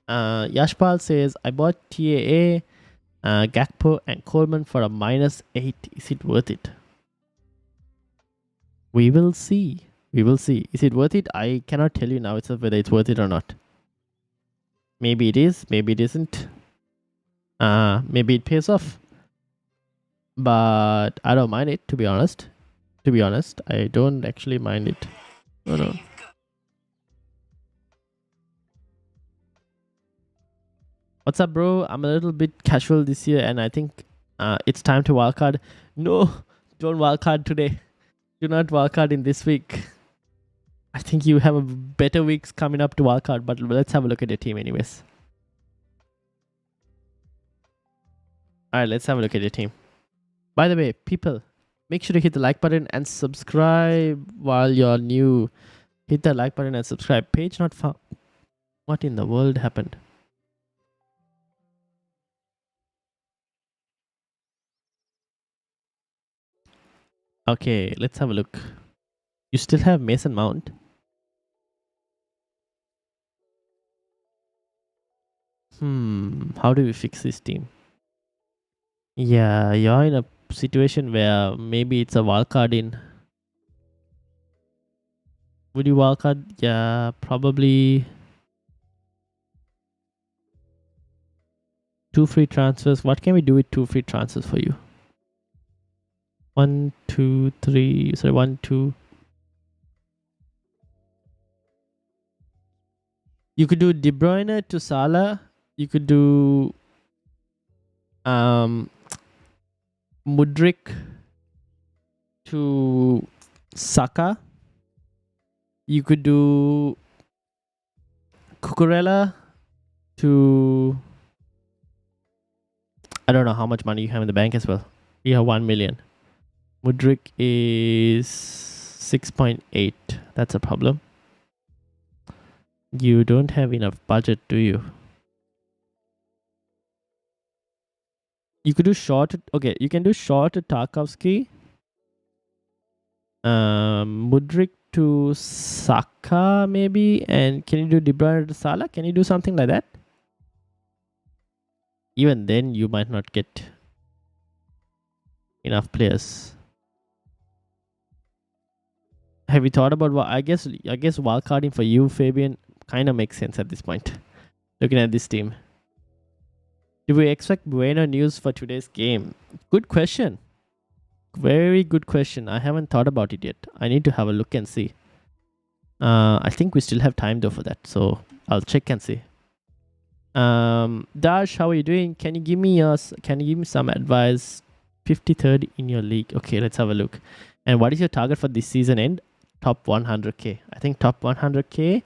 Yashpal says, I bought TAA, Gakpo, and Coleman for a -8. Is it worth it? We will see. Is it worth it? I cannot tell you now itself whether it's worth it or not. Maybe it is, maybe it isn't. Maybe it pays off. But I don't mind it, to be honest. I don't actually mind it. No. What's up, bro? I'm a little bit casual this year, and I think it's time to wildcard. No, don't wildcard today. Do not wildcard in this week. I think you have a better weeks coming up to wildcard, but let's have a look at your team anyways. Alright, let's have a look at your team. By the way, people, make sure to hit the like button and subscribe while you're new. Hit the like button and subscribe. Page not found. What in the world happened? Okay, let's have a look. You still have Mason Mount? How do we fix this team? Yeah, you're in a situation where maybe it's a wildcard in. Would you wildcard? Yeah, probably. 2 free transfers. What can we do with 2 free transfers for you? 1, 2, 3. Sorry, 1, 2. You could do De Bruyne to Salah. You could do Mudryk to Saka. You could do Cucurella to. I don't know how much money you have in the bank as well. You have 1 million. Mudryk is 6.8. That's a problem. You don't have enough budget, do you? You could do short. Okay, you can do short to Tarkovsky. Mudryk to Saka maybe, and can you do De Bruyne to Salah? Can you do something like that? Even then, you might not get enough players. Have you thought about what? I guess wildcarding for you, Fabian, kind of makes sense at this point. Looking at this team. Do we expect Bueno news for today's game? Good question. Very good question. I haven't thought about it yet. I need to have a look and see. I think we still have time though for that, so I'll check and see. Dash, how are you doing? Can you give me some advice? 53rd in your league. Okay, let's have a look. And what is your target for this season end? Top 100k. I think top 100k,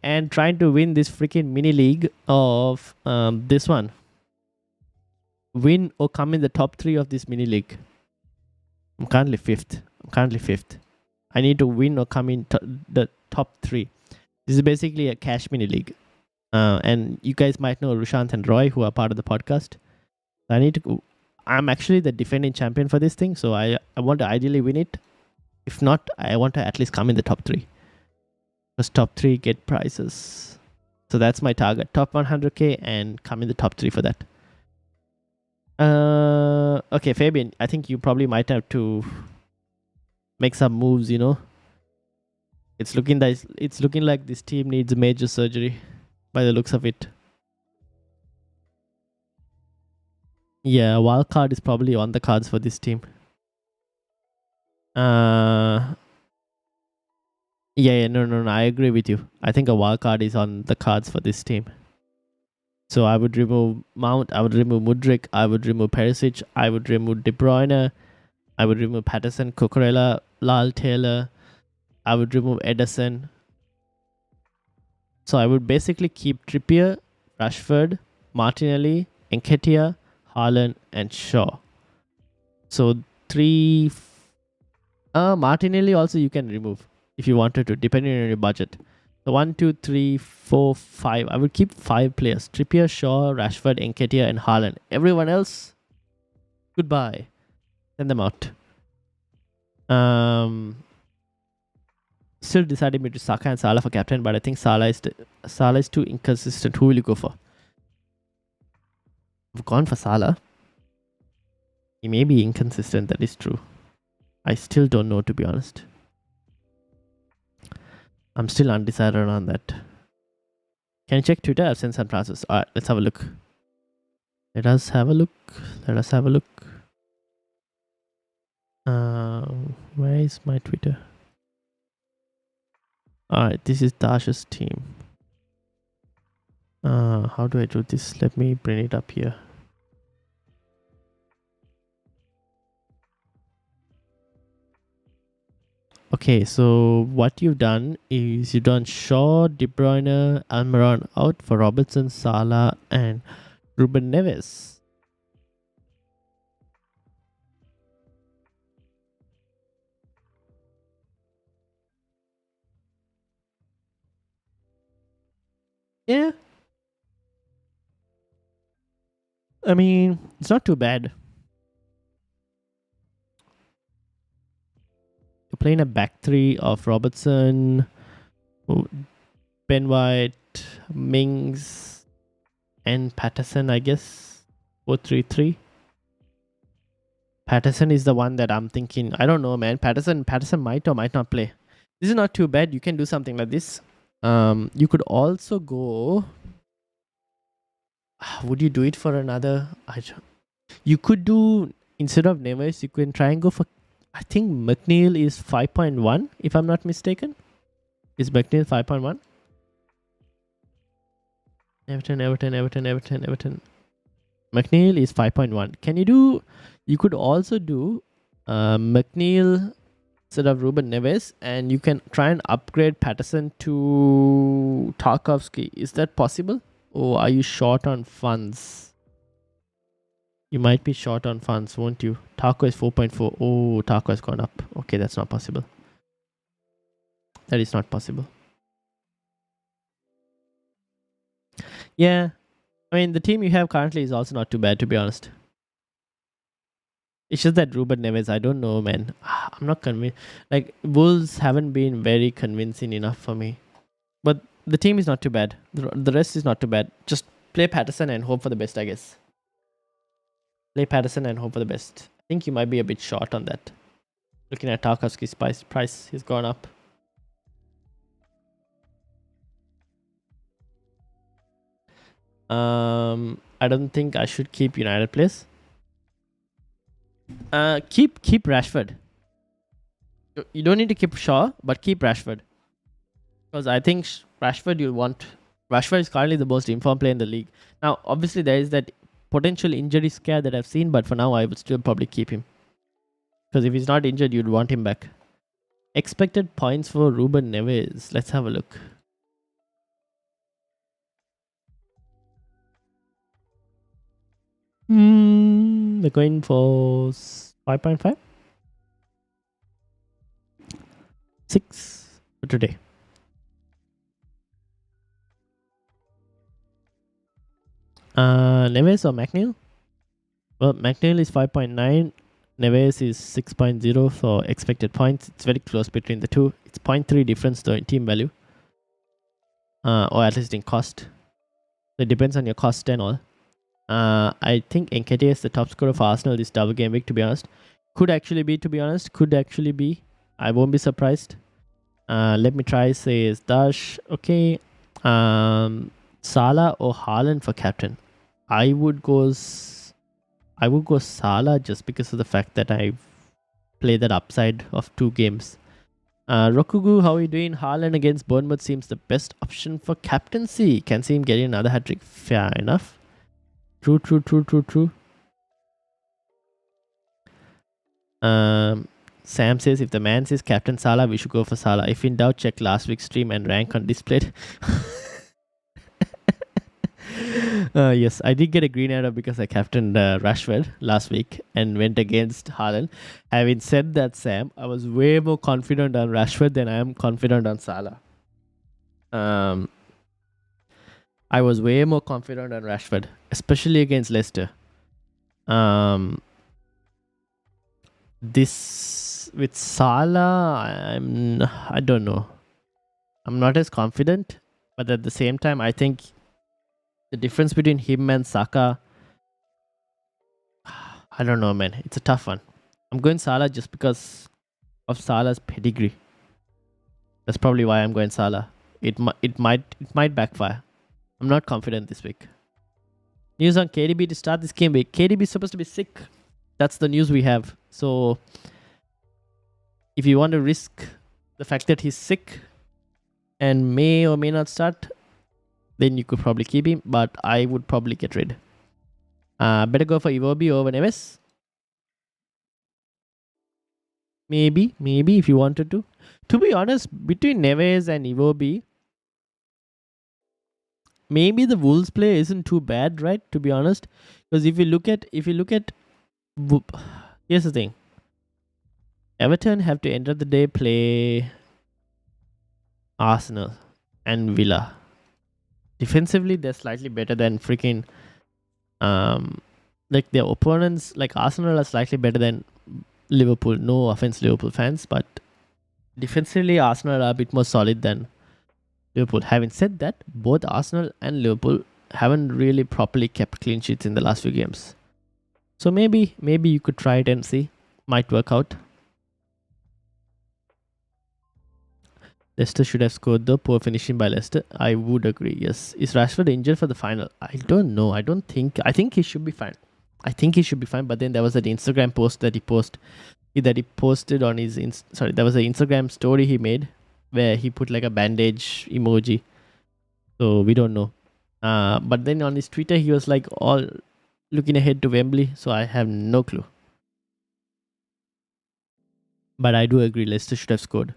and trying to win this freaking mini league of this one. Win or come in the top 3 of this mini league. I'm currently fifth. I need to win or come in the top 3. This is basically a cash mini league. And you guys might know Rushant and Roy, who are part of the podcast. I'm actually the defending champion for this thing, so I want to ideally win it. If not, I want to at least come in the top 3. Because top 3 get prizes. So that's my target. Top 100k and come in the top 3 for that. Okay, Fabian, I think you probably might have to make some moves, you know. It's looking like this team needs major surgery by the looks of it. Yeah, wildcard is probably on the cards for this team. No, I agree with you. I think a wildcard is on the cards for this team. So I would remove Mount, I would remove Mudryk, I would remove Perisic, I would remove De Bruyne, I would remove Patterson, Cucurella, Lal Taylor, I would remove Ederson. So I would basically keep Trippier, Rashford, Martinelli, Nketiah, Haaland, and Shaw. So 3... Martinelli also you can remove if you wanted to, depending on your budget. So 1, 2, 3, 4, 5. I would keep 5 players: Trippier, Shaw, Rashford, Nketiah, and Haaland. Everyone else, goodbye. Send them out. Still deciding between Saka and Salah for captain, but I think Salah is too inconsistent. Who will you go for? I've gone for Salah. He may be inconsistent, that is true. I still don't know, to be honest. I'm still undecided on that. Can you check Twitter? I've sent some transfers. Alright, let's have a look. Let us have a look. Where is my Twitter? Alright, this is Dash's team. How do I do this? Let me bring it up here. Okay, so what you've done is you've done Shaw, De Bruyne, Almiron out for Robertson, Salah, and Ruben Neves. Yeah. I mean, it's not too bad. You're playing a back three of Robertson, Ben White, Mings, and Patterson, I guess. 4-3-3. Patterson is the one that I'm thinking. I don't know, man. Patterson might or might not play. This is not too bad. You can do something like this. You could also go. Would you do it for another? You could do, instead of Neves, you can try and go for. I think McNeil is 5.1, if I'm not mistaken. Is McNeil 5.1? Everton. McNeil is 5.1. Can you do? You could also do McNeil instead of Ruben Neves, and you can try and upgrade Patterson to Tarkowski. Is that possible? Or are you short on funds? You might be short on funds, won't you? Tarko is 4.4. Oh, Tarko has gone up. Okay, that's not possible. That is not possible. Yeah. I mean, the team you have currently is also not too bad, to be honest. It's just that Ruben Neves, I don't know, man. I'm not convinced. Like, Wolves haven't been very convincing enough for me. But the team is not too bad. The rest is not too bad. Just play Patterson and hope for the best, I guess. Play Patterson and hope for the best. I think you might be a bit short on that. Looking at Tarkowski's price, he's gone up. I don't think I should keep United players. Keep Rashford. You don't need to keep Shaw, but keep Rashford. Because I think Rashford is currently the most informed player in the league. Now, obviously, there is that potential injury scare that I've seen, but for now, I would still probably keep him. Because if he's not injured, you'd want him back. Expected points for Ruben Neves. Let's have a look. They're going for 5.5? 6 for today. Neves or McNeil? Well, McNeil is 5.9. Neves is 6.0 for expected points. It's very close between the two. It's 0.3 difference though in team value. Or at least in cost. So it depends on your cost and all. I think Nketiah is the top scorer for Arsenal this double game week, to be honest. Could actually be. I won't be surprised. Let me try, says Dash. Okay. Salah or Haaland for captain? I would go Salah just because of the fact that I play that upside of 2 games. Rokugu, how are you doing? Haaland against Bournemouth seems the best option for captaincy. Can see him getting another hat-trick. Fair enough. True. Sam says, if the man says Captain Salah, we should go for Salah. If in doubt, check last week's stream and rank on displayed. Yes, I did get a green arrow because I captained Rashford last week and went against Haaland. Having said that, Sam, I was way more confident on Rashford than I am confident on Salah. I was way more confident on Rashford, especially against Leicester. This with Salah, I don't know. I'm not as confident, but at the same time, I think the difference between him and Saka, I don't know, man. It's a tough one. I'm going Salah just because of Salah's pedigree. That's probably why I'm going Salah. It might backfire. I'm not confident this week. News on KDB to start this game week. KDB is supposed to be sick. That's the news we have. So if you want to risk the fact that he's sick and may or may not start, then you could probably keep him. But I would probably get rid. Better go for Iwobi over Neves. Maybe if you wanted to. To be honest, between Neves and Iwobi, maybe the Wolves play isn't too bad, right? To be honest, because if you look at, here's the thing: Everton have to end of the day play Arsenal and Villa. Defensively, they're slightly better than freaking like their opponents. Like Arsenal are slightly better than Liverpool. No offense, Liverpool fans, but defensively, Arsenal are a bit more solid than Liverpool. Having said that, both Arsenal and Liverpool haven't really properly kept clean sheets in the last few games. So maybe you could try it and see. Might work out. Leicester should have scored though. Poor finishing by Leicester. I would agree. Yes. Is Rashford injured for the final? I don't know. I think he should be fine. But then there was that Instagram post that he posted on his there was an Instagram story he made where he put like a bandage emoji. So we don't know. But then on his Twitter he was like all looking ahead to Wembley. So I have no clue. But I do agree Leicester should have scored.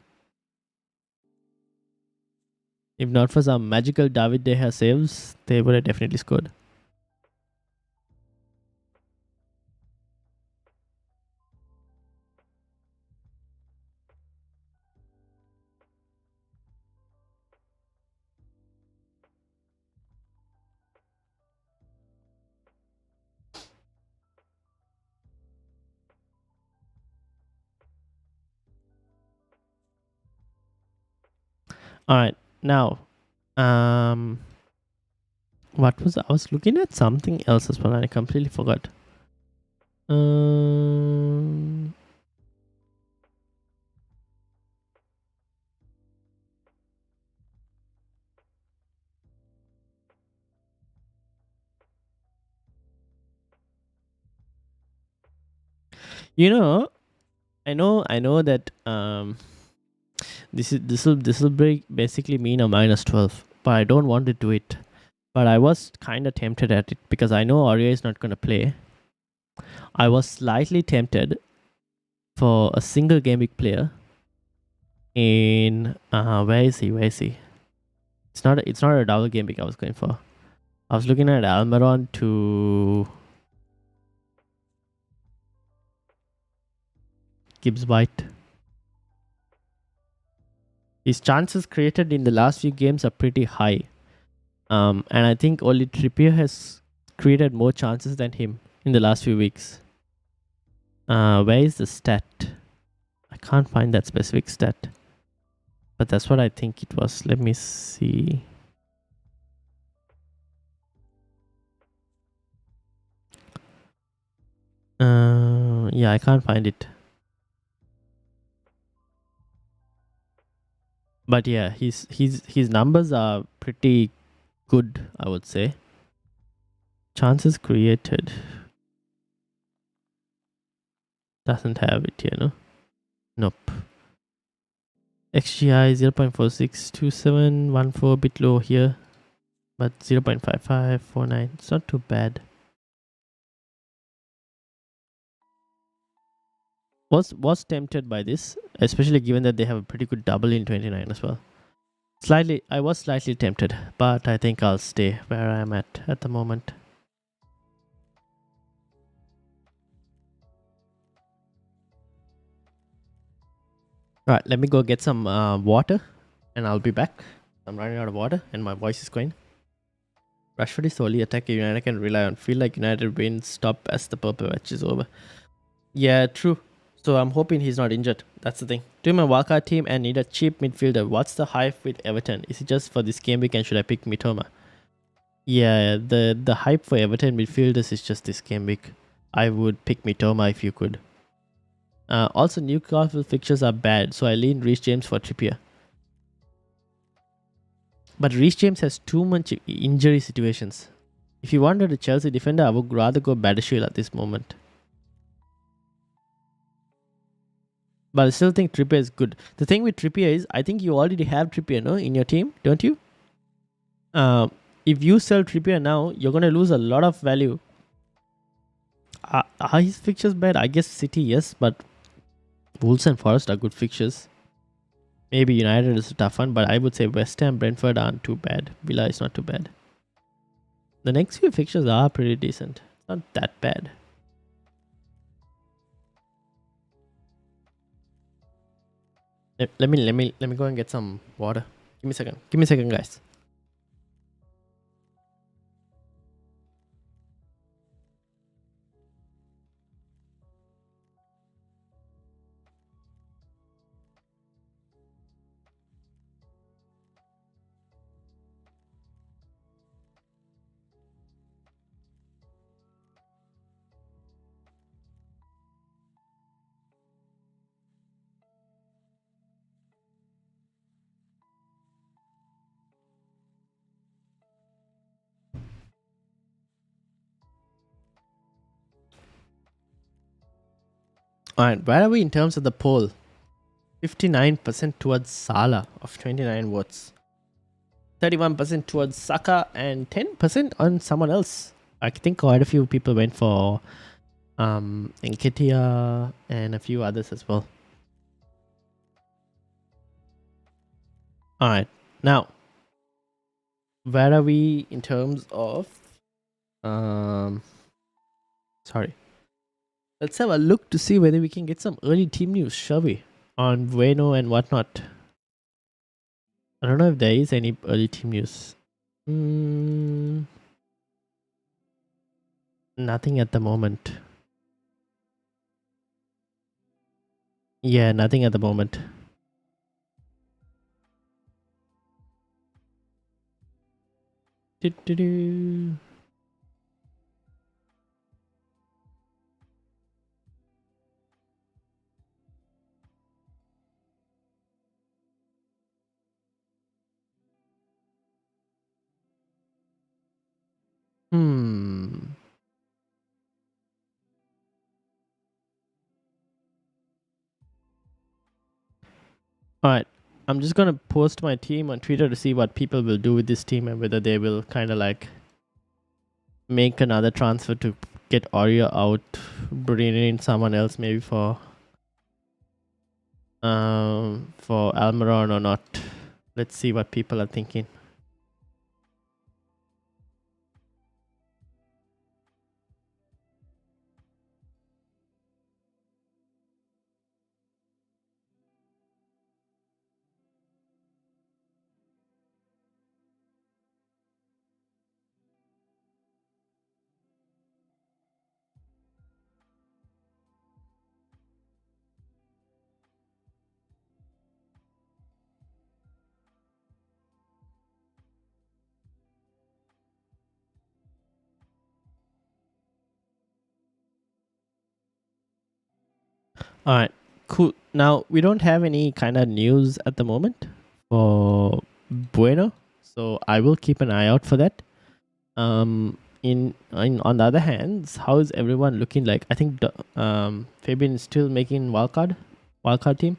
If not for some magical David De Gea saves, they would have definitely scored. All right, now, what was I was looking at something else as well, and I completely forgot. You know, I know that this will basically mean a -12, but I don't want to do it. But I was kind of tempted at it because I know Aurier is not going to play. I was slightly tempted for a single game week player in where is he? It's not a double game week I was going for. I was looking at Almiron to Gibbs White. His chances created in the last few games are pretty high. And I think only Trippier has created more chances than him in the last few weeks. Where is the stat? I can't find that specific stat. But that's what I think it was. Let me see. Yeah, I can't find it. But yeah, his numbers are pretty good, I would say. Chances created. Doesn't have it here, no? Nope. XGI 0.462714, a bit low here, but 0.5549. It's not too bad. Was tempted by this, especially given that they have a pretty good double in 29 as well. I was slightly tempted, but I think I'll stay where I'm at the moment. All right, let me go get some water and I'll be back. I'm running out of water and my voice is going. Rashford is the only attacker United can rely on. Feel like United win stop as the purple match is over. Yeah, true. So I'm hoping he's not injured. That's the thing. Doing my wildcard team and need a cheap midfielder. What's the hype with Everton? Is it just for this game week and should I pick Mitoma? Yeah, the hype for Everton midfielders is just this game week. I would pick Mitoma if you could. Also, Newcastle fixtures are bad, so I lean Reece James for Trippier. But Reece James has too much injury situations. If you wanted a Chelsea defender, I would rather go Badashil at this moment. But I still think Trippier is good. The thing with Trippier is, I think you already have Trippier, no, in your team, don't you? If you sell Trippier now, you're going to lose a lot of value. Are his fixtures bad? I guess City, yes, but Wolves and Forest are good fixtures. Maybe United is a tough one, but I would say West Ham, Brentford aren't too bad. Villa is not too bad. The next few fixtures are pretty decent. It's not that bad. Let me go and get some water. Give me a second. Give me a second, guys. Alright, where are we in terms of the poll? 59% towards Salah of 29 votes. 31% towards Saka and 10% on someone else. I think quite a few people went for Nketiah and a few others as well. Alright, now where are we in terms of sorry. Let's have a look to see whether we can get some early team news, shall we? On Bueno and whatnot. I don't know if there is any early team news. Nothing at the moment. Yeah, nothing at the moment. Do-do-do. Alright, I'm just gonna post my team on Twitter to see what people will do with this team and whether they will kind of like make another transfer to get Aria out, bring in someone else maybe for Almiron or not. Let's see what people are thinking. Alright, cool. Now we don't have any kind of news at the moment for Bueno, so I will keep an eye out for that. On the other hand, how is everyone looking like? I think Fabian is still making wildcard team.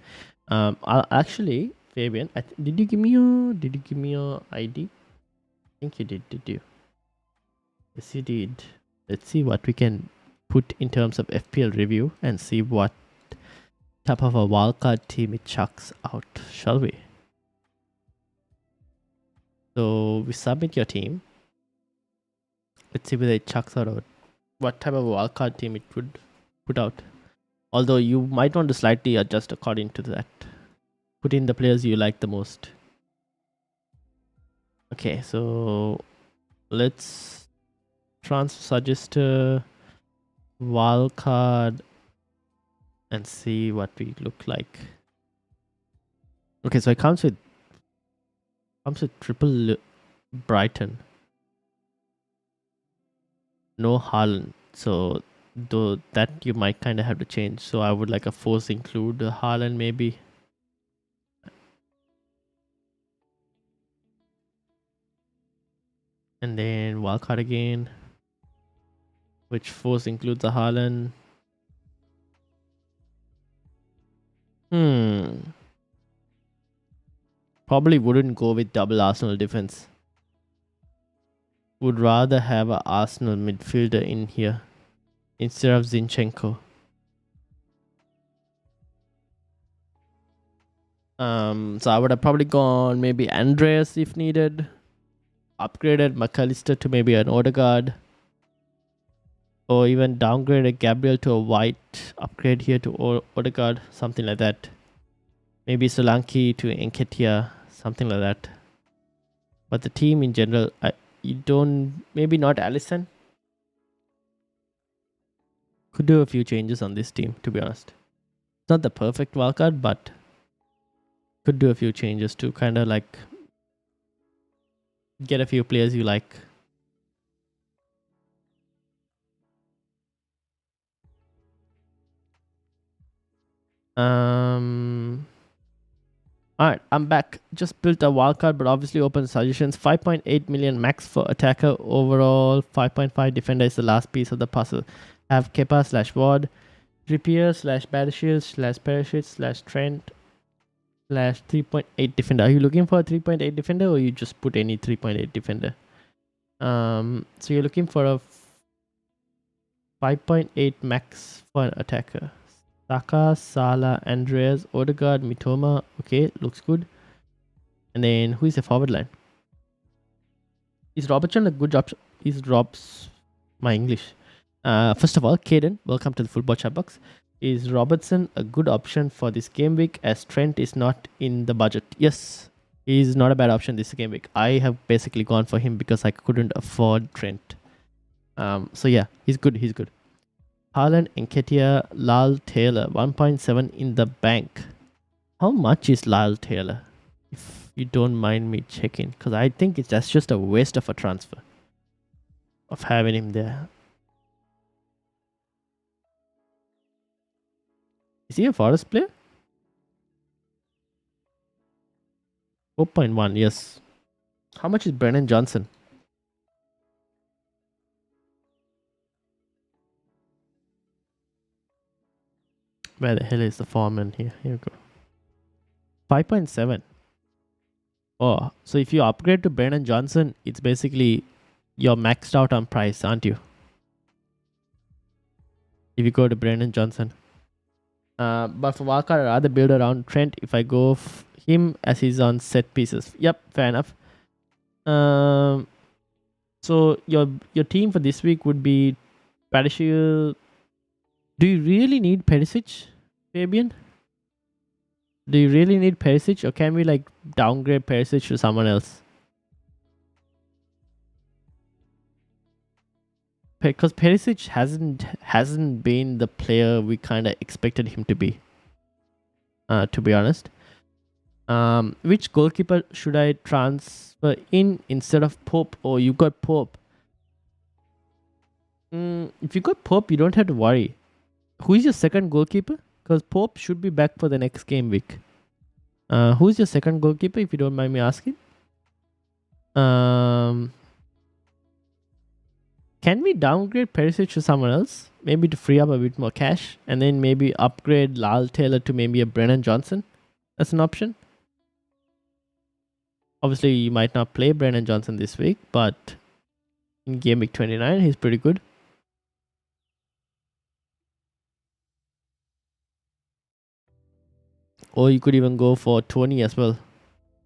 I'll actually, Fabian, did you give me your ID? I think you did you? Yes, you did. Let's see what we can put in terms of FPL review and see what type of a wildcard team it chucks out, shall we? So we submit your team. Let's see whether it chucks out what type of wildcard team it would put out. Although you might want to slightly adjust according to that. Put in the players you like the most. Okay, so let's transfer suggester wildcard and see what we look like. Okay, so it comes with triple Brighton, no Haaland. So though that you might kind of have to change. So I would like a force include Haaland maybe. And then wildcard again, which force includes a Haaland. Probably wouldn't go with double Arsenal defense. Would rather have an Arsenal midfielder in here instead of Zinchenko. So I would have probably gone maybe Andreas if needed. Upgraded McAllister to maybe an Odegaard. Or even downgraded Gabriel to a white. Upgrade here to Odegaard. Something like that. Maybe Solanke to Nketiah. Something like that. But the team in general, you don't... Maybe not Alisson. Could do a few changes on this team, to be honest. It's not the perfect wildcard, but could do a few changes to kind of like get a few players you like. Alright, I'm back. Just built a wildcard, but obviously open suggestions. 5.8 million max for attacker overall. 5.5 defender is the last piece of the puzzle. Have Kepa / Ward, Trippier / Battlefield / Perisic / Trent / 3.8 defender. Are you looking for a 3.8 defender or you just put any 3.8 defender? So you're looking for a 5.8 max for an attacker. Saka, Salah, Andreas, Odegaard, Mitoma. Okay, looks good. And then who is the forward line? Is Robertson a good option? Is Rob's my English? First of all, Caden, welcome to the Football Chatbox. Is Robertson a good option for this game week as Trent is not in the budget? Yes, he's not a bad option this game week. I have basically gone for him because I couldn't afford Trent. So yeah, he's good. He's good. Haaland, Nketiah, Lyle Taylor, 1.7 in the bank. How much is Lyle Taylor? If you don't mind me checking, because I think that's just a waste of a transfer of having him there. Is he a Forest player? 4.1, yes. How much is Brennan Johnson? Where the hell is the foreman here? Here we go. 5.7. Oh, so if you upgrade to Brennan Johnson, it's basically you're maxed out on price, aren't you? If you go to Brennan Johnson. But for wildcard, I'd rather build around Trent if I go him as he's on set pieces. Yep, fair enough. So your team for this week would be Perisic. Do you really need Perisic, Fabian? Do you really need Perisic, or can we like downgrade Perisic to someone else? Because Perisic hasn't been the player we kind of expected him to be. To be honest. Which goalkeeper should I transfer in instead of Pope? Or you got Pope? If you got Pope, you don't have to worry. Who is your second goalkeeper? Because Pope should be back for the next game week. Who's your second goalkeeper, if you don't mind me asking? Can we downgrade Perisic to someone else? Maybe to free up a bit more cash. And then maybe upgrade Lyle Taylor to maybe a Brennan Johnson? That's an option. Obviously, you might not play Brennan Johnson this week, but in game week 29, he's pretty good. Or you could even go for Tony as well,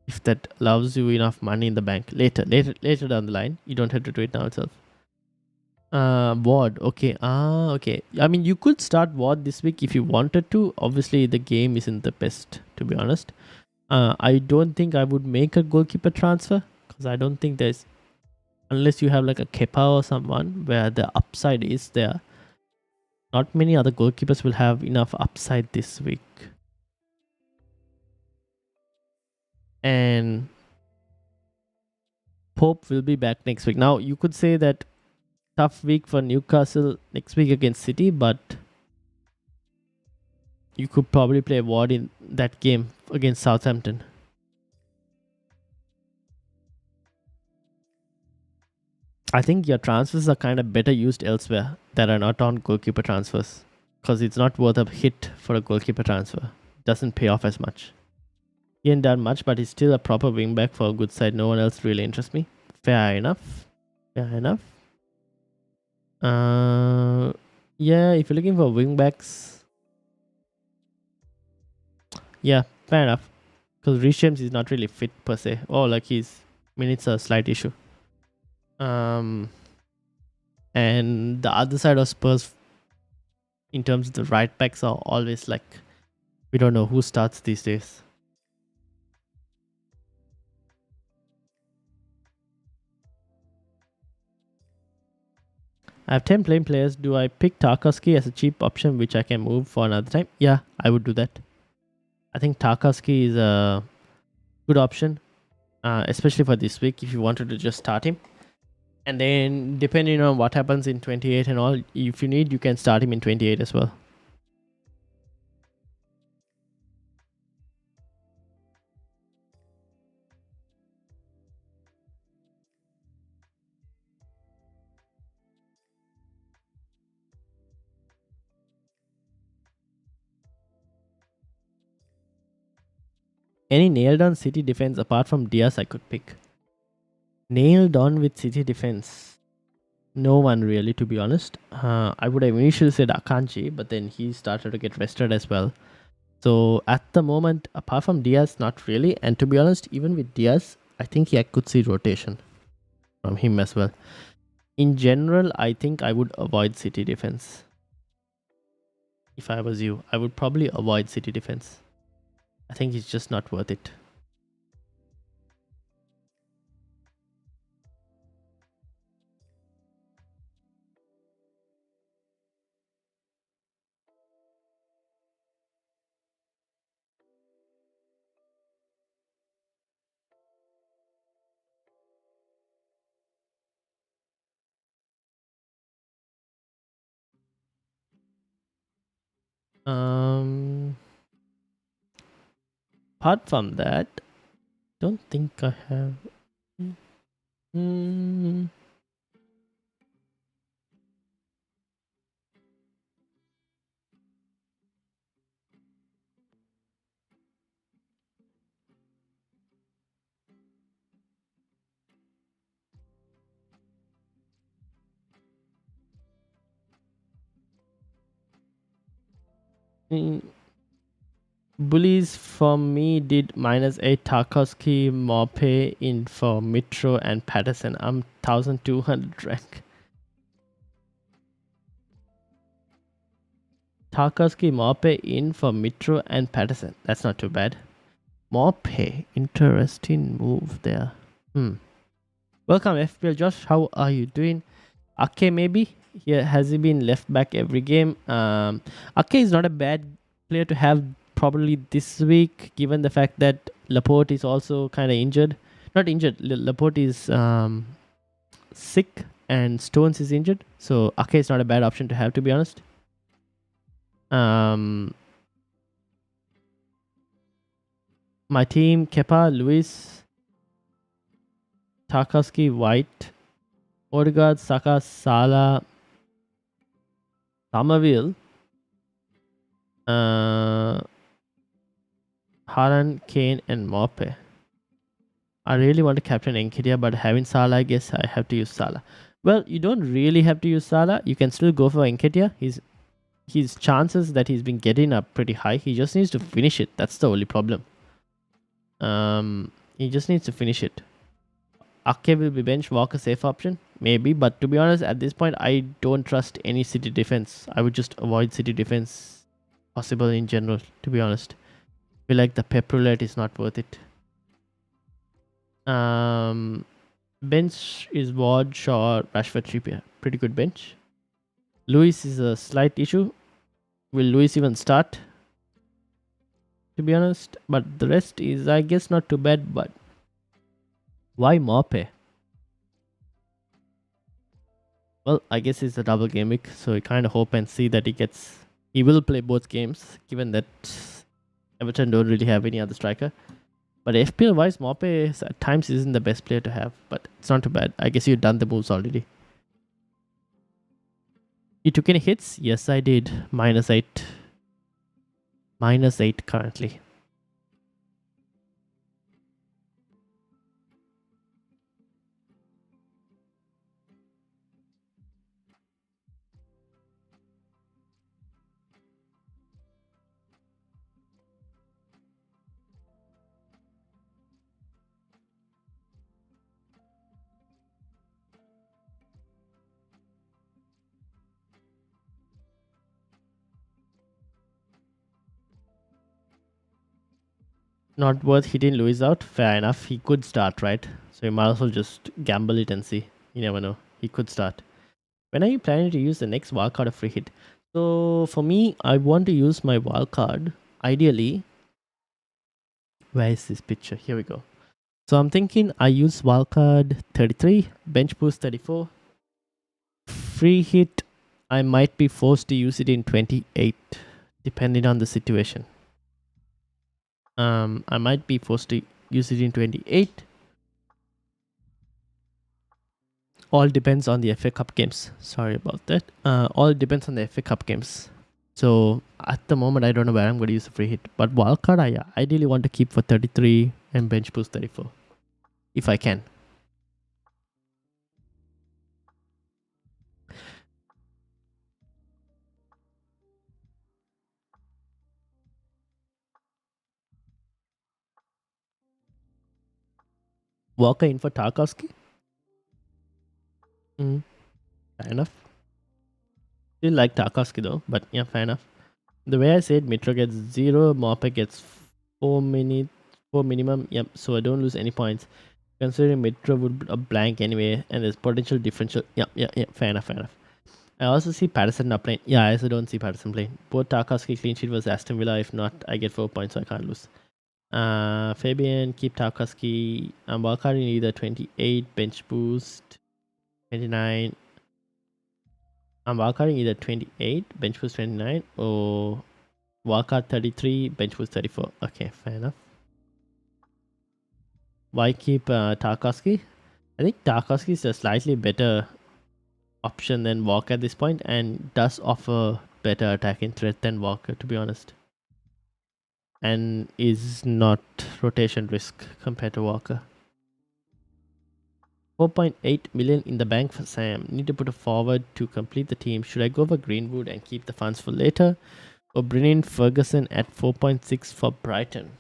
if that allows you enough money in the bank later down the line. You don't have to do it now itself. Ward, okay. Okay. I mean, you could start Ward this week if you wanted to. Obviously, the game isn't the best, to be honest. I don't think I would make a goalkeeper transfer because I don't think there's, unless you have like a Kepa or someone where the upside is there, not many other goalkeepers will have enough upside this week. And Pope will be back next week. Now, you could say that tough week for Newcastle next week against City, but you could probably play Ward in that game against Southampton. I think your transfers are kind of better used elsewhere that are not on goalkeeper transfers, because it's not worth a hit for a goalkeeper transfer. Doesn't pay off as much. He ain't done much, but he's still a proper wingback for a good side. No one else really interests me. Fair enough. Fair enough. Yeah, if you're looking for wingbacks, yeah, fair enough. Because Reece James is not really fit per se. Oh, like his minutes are a slight issue. And the other side of Spurs, in terms of the right backs, are always like, we don't know who starts these days. I have 10 playing players. Do I pick Tarkowski as a cheap option which I can move for another time? Yeah, I would do that. I think Tarkowski is a good option, especially for this week if you wanted to just start him. And then depending on what happens in 28 and all, if you need, you can start him in 28 as well. Any nailed on City defense apart from Diaz I could pick? Nailed on with City defense? No one really, to be honest. I would have initially said Akanji, but then he started to get rested as well. So at the moment, apart from Diaz, not really. And to be honest, even with Diaz, I think I could see rotation from him as well. In general, I think I would avoid City defense. If I was you, I would probably avoid City defense. I think it's just not worth it. Apart from that, don't think I have. Bullies for me did -8 Tarkowski, Morpe in for Mitro and Patterson. I'm 1200 rank. Tarkowski, Morpe in for Mitro and Patterson. That's not too bad. Morpe, interesting move there. Welcome FPL Josh, how are you doing? Ake maybe? Here has he been left back every game? Ake is not a bad player to have probably this week, given the fact that Laporte is also kind of injured. Not injured, Laporte is sick and Stones is injured. So Ake is not a bad option to have, to be honest. My team, Kepa, Luis, Tarkowski, White, Odegaard, Saka, Salah, Somerville, Haaland, Kane, and Morpe. I really want to captain Nketiah, but having Salah, I guess I have to use Salah. Well, you don't really have to use Salah. You can still go for Nketiah. His chances that he's been getting are pretty high. He just needs to finish it. That's the only problem. He just needs to finish it. Ake will be bench, Walker safe option, maybe. But to be honest, at this point, I don't trust any City defense. I would just avoid City defense, possible in general. To be honest, I feel like the pep roulette is not worth it. Bench is Ward, Shaw, Rashford, Trippier. Pretty good bench. Lewis is a slight issue. Will Lewis even start? To be honest, but the rest is, I guess, not too bad. But why Mope? Well, I guess it's a double game week, so you kind of hope and see that he will play both games, given that Everton don't really have any other striker. But FPL wise, Mope at times isn't the best player to have, but it's not too bad. I guess you've done the moves already. You took any hits? Yes, I did. -8. -8 currently. Not worth hitting Luis out. Fair enough. He could start, right? So you might as well just gamble it and see. You never know. He could start. When are you planning to use the next wildcard of free hit? So for me, I want to use my wildcard. Ideally, where is this picture? Here we go. So I'm thinking I use wildcard 33, bench boost 34. Free hit, I might be forced to use it in 28, depending on the situation. I might be forced to use it in 28. All depends on the FA Cup games. Sorry about that. All depends on the FA Cup games. So at the moment, I don't know where I'm going to use the free hit. But wildcard, I ideally want to keep for 33 and bench boost 34, if I can. Walker in for Tarkowski. Fair enough. Still like Tarkowski though, but yeah, fair enough. The way I said, Mitro gets 0, Mope gets 4 minimum. Yep, so I don't lose any points. Considering Mitro would be a blank anyway, and there's potential differential. Yeah, fair enough. I also see Patterson not playing. Yeah, I also don't see Patterson playing. Both Tarkowski clean sheet was Aston Villa. If not, I get 4 points, so I can't lose. Fabian, keep Tarkowski. I'm wildcarding either 28, bench boost 29. I'm wildcarding either 28, bench boost 29, or wildcard 33, bench boost 34. Okay, fair enough. Why keep Tarkowski? I think Tarkowski is a slightly better option than Walker at this point and does offer better attacking threat than Walker, to be honest. And is not rotation risk compared to Walker. 4.8 million in the bank for Sam. Need to put a forward to complete the team. Should I go for Greenwood and keep the funds for later, or bring in Ferguson at 4.6 for Brighton?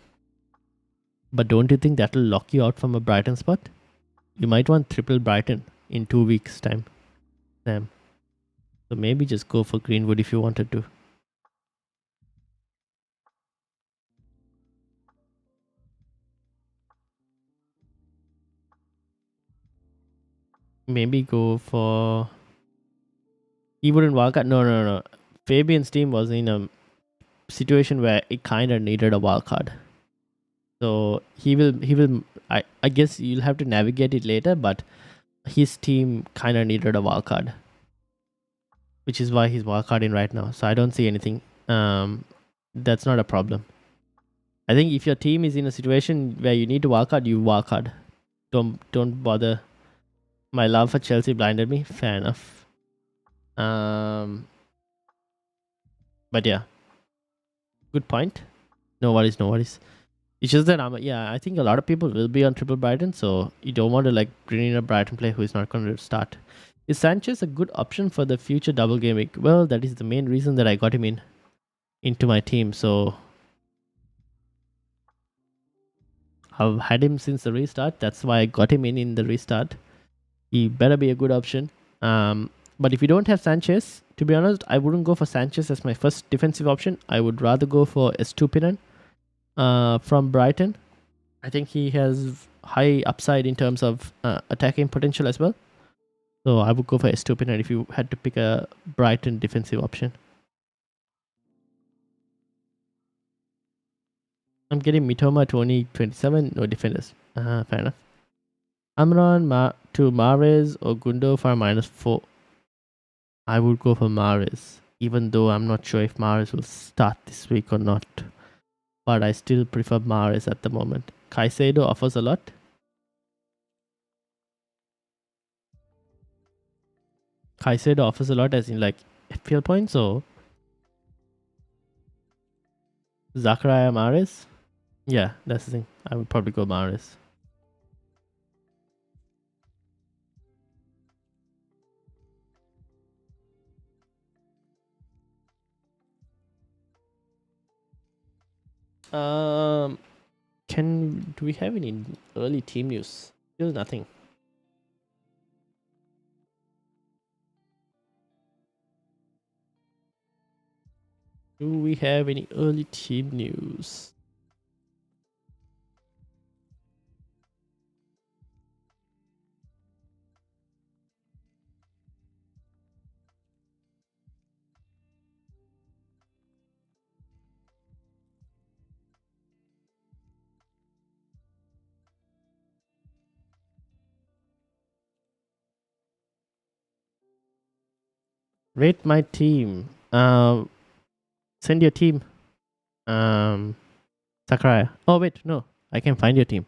But don't you think that'll lock you out from a Brighton spot? You might want triple Brighton in 2 weeks' time, Sam. So maybe just go for Greenwood if you wanted to. Maybe go for... He wouldn't wildcard. No. Fabian's team was in a situation where it kind of needed a wildcard. So he will. I guess you'll have to navigate it later, but his team kind of needed a wildcard, which is why he's wildcarding right now. So I don't see anything. That's not a problem. I think if your team is in a situation where you need to wildcard, you wildcard. Don't bother. My love for Chelsea blinded me. Fair enough. But yeah, good point. No worries. It's just that I think a lot of people will be on triple Brighton, so you don't want to like bring in a Brighton player who is not going to start. Is Sanchez a good option for the future double game week? Well, that is the main reason that I got him into my team. So I've had him since the restart. That's why I got him in the restart. He better be a good option. But if you don't have Sanchez, to be honest, I wouldn't go for Sanchez as my first defensive option. I would rather go for Estupinan from Brighton. I think he has high upside in terms of attacking potential as well. So I would go for Estupinian if you had to pick a Brighton defensive option. I'm getting Mitoma 2027, no defenders. Fair enough. Amron to Mahrez or Gundo for -4. I would go for Mahrez, even though I'm not sure if Mahrez will start this week or not. But I still prefer Mahrez at the moment. Caicedo offers a lot. Caicedo offers a lot as in like FPL points or Zachariah Mahrez. Yeah, that's the thing. I would probably go Mahrez. Um, do we have any early team news? Still nothing. Do we have any early team news? Rate my team. Send your team. Sakurai. Oh wait, no. I can find your team.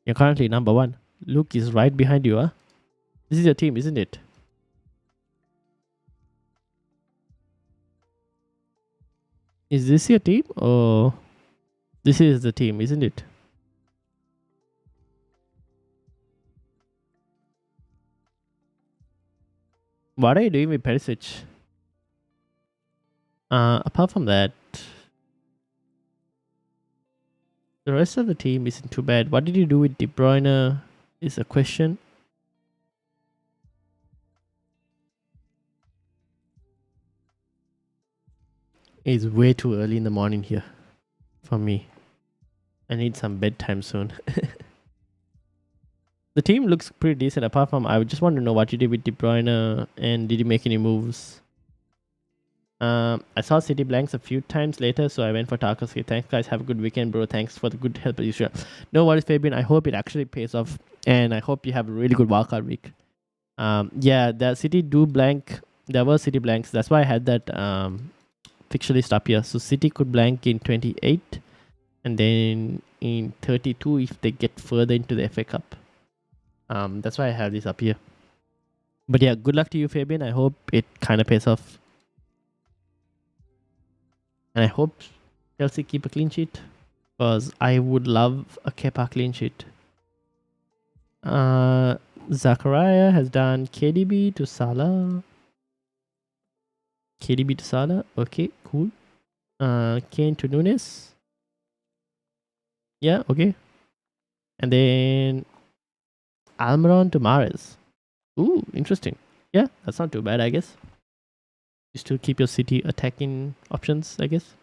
You're currently number 1. Luke is right behind you, huh? This is your team, isn't it? Is this your team or this is the team, isn't it? What are you doing with Perisic? Apart from that, the rest of the team isn't too bad. What did you do with De Bruyne is a question. It's way too early in the morning here for me. I need some bedtime soon. The team looks pretty decent apart from I just want to know what you did with De Bruyne and did you make any moves? I saw City blanks a few times later, so I went for Tarkovsky. Thanks, guys. Have a good weekend, bro. Thanks for the good help as usual. No worries, Fabian. I hope it actually pays off, and I hope you have a really good wildcard week. Yeah, the City do blank. There were City blanks. That's why I had that fixture list up here. So City could blank in 28, and then in 32 if they get further into the FA Cup. That's why I have this up here. But yeah, good luck to you, Fabian. I hope it kind of pays off. And I hope Chelsea keep a clean sheet because I would love a Kepa clean sheet. Zachariah has done KDB to Salah. KDB to Salah. Okay, cool. Kane to Nunes. Yeah, okay. And then Almiron to Mahrez. Ooh, interesting. Yeah, that's not too bad, I guess. You still keep your City attacking options, I guess.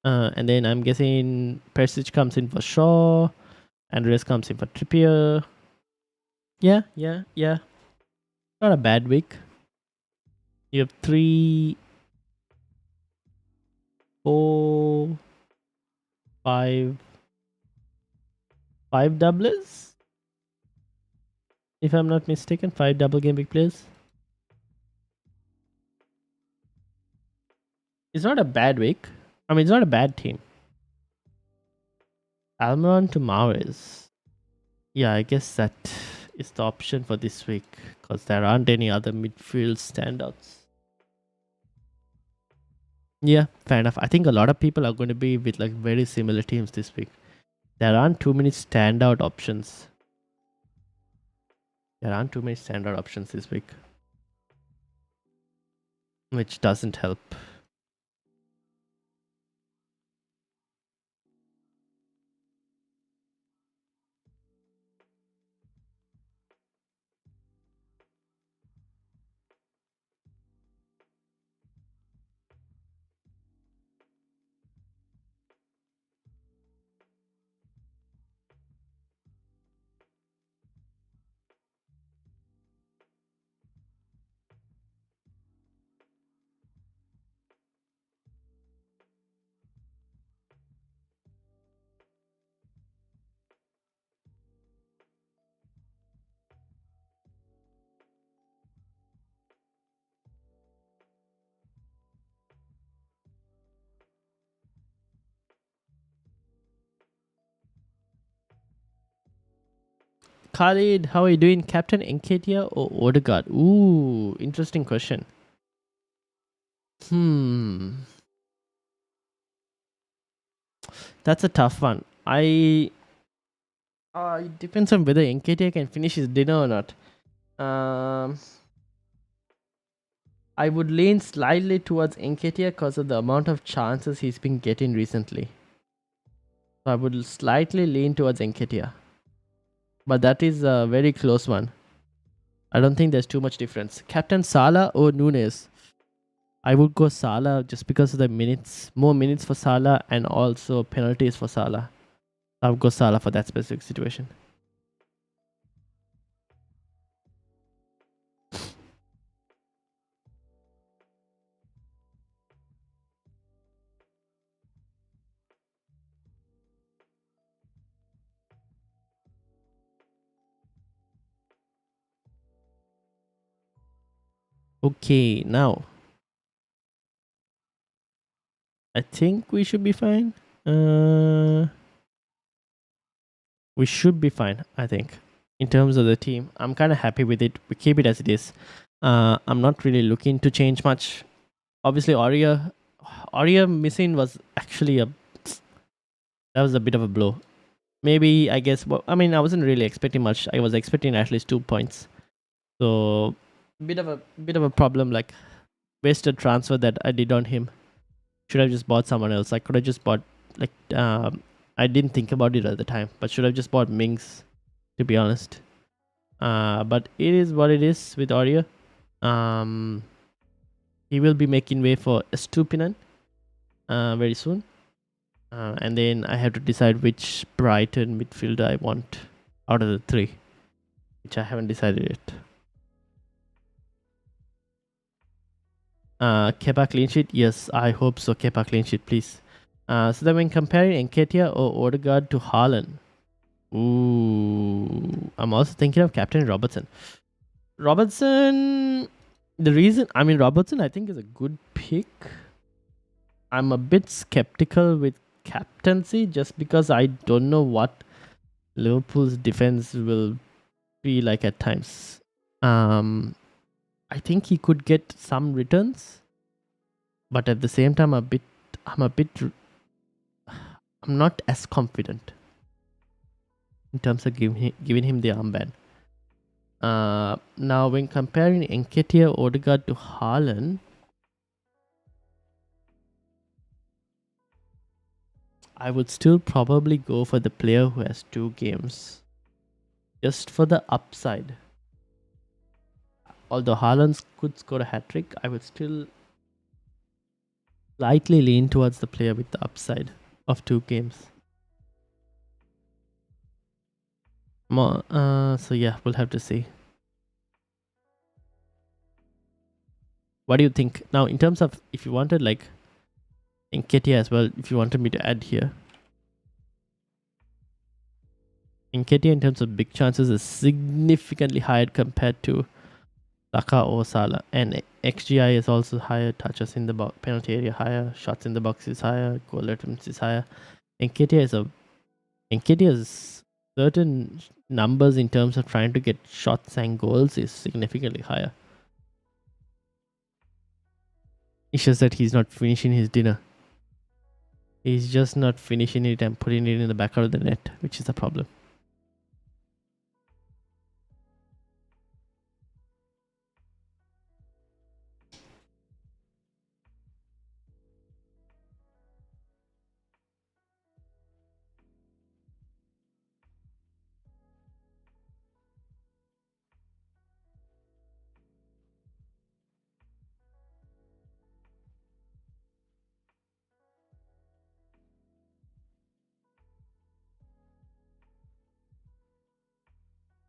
And then I'm guessing Perisic comes in for Shaw. Andreas comes in for Trippier. Yeah. Not a bad week. You have 3, 4, 5 doublers. If I'm not mistaken, 5 double game week players. It's not a bad week. I mean, it's not a bad team. Almiron to Mahrez. Yeah, I guess that is the option for this week because there aren't any other midfield standouts. Yeah, fair enough. I think a lot of people are going to be with like very similar teams this week. There aren't too many standout options. This week, which doesn't help. Khalid, how are you doing? Captain Enketia or Odegaard? Ooh, interesting question. That's a tough one. It depends on whether Enketia can finish his dinner or not. I would lean slightly towards Enketia because of the amount of chances he's been getting recently. So I would slightly lean towards Enketia. But that is a very close one. I don't think there's too much difference. Captain Salah or Nunes? I would go Salah just because of the minutes, more minutes for Salah and also penalties for Salah. I would go Salah for that specific situation. Okay, now I think we should be fine. We should be fine, I think. In terms of the team, I'm kind of happy with it. We keep it as it is. I'm not really looking to change much. Obviously, Aria missing was actually that was a bit of a blow. Maybe I guess. Well, I mean, I wasn't really expecting much. I was expecting at least 2 points. So bit of a problem. Like wasted transfer that I did on him. Should have just bought someone else. I could have just bought like I didn't think about it at the time, but should have just bought Mings, to be honest. But it is what it is with Aria. He will be making way for Estupinan very soon. And then I have to decide which Brighton midfielder I want out of the three, which I haven't decided yet. Kepa clean sheet? Yes, I hope so. Kepa clean sheet, please. So then when comparing Nketiah or Odegaard to Haaland, I'm also thinking of Captain Robertson. Robertson, Robertson I think is a good pick. I'm a bit skeptical with captaincy just because I don't know what Liverpool's defense will be like at times. I think he could get some returns, but at the same time, I'm not as confident in terms of giving him the armband. Now, when comparing Nketiah Odegaard to Haaland, I would still probably go for the player who has 2 games, just for the upside. Although Haaland could score a hat-trick, I would still slightly lean towards the player with the upside of 2 games. So yeah, we'll have to see. What do you think? Now, in terms of if you wanted like Nketiah as well, if you wanted me to add here, Nketiah in terms of big chances is significantly higher compared to Saka or Salah, and XGI is also higher, touches in the box, penalty area higher, shots in the box is higher, goal attempts is higher. Nketiah's certain numbers in terms of trying to get shots and goals is significantly higher. It's just that he's not finishing his dinner. He's just not finishing it and putting it in the back of the net, which is a problem.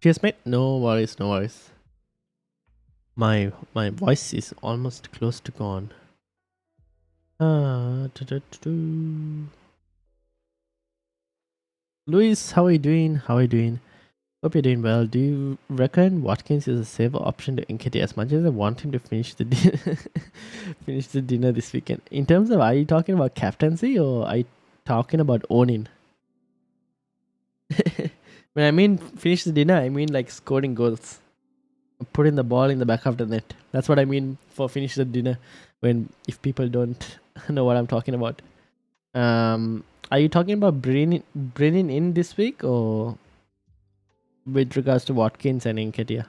Cheers, mate. No worries, no worries. My voice is almost close to gone. Luis, how are you doing? How are you doing? Hope you're doing well. Do you reckon Watkins is a safer option to Nketiah as much as I want him to finish the finish the dinner this weekend? In terms of, are you talking about captaincy or are you talking about owning? When I mean finish the dinner, I mean like scoring goals. Putting the ball in the back of the net. That's what I mean for finish the dinner. When if people don't know what I'm talking about. Are you talking about bringing in this week or with regards to Watkins and Nketiah?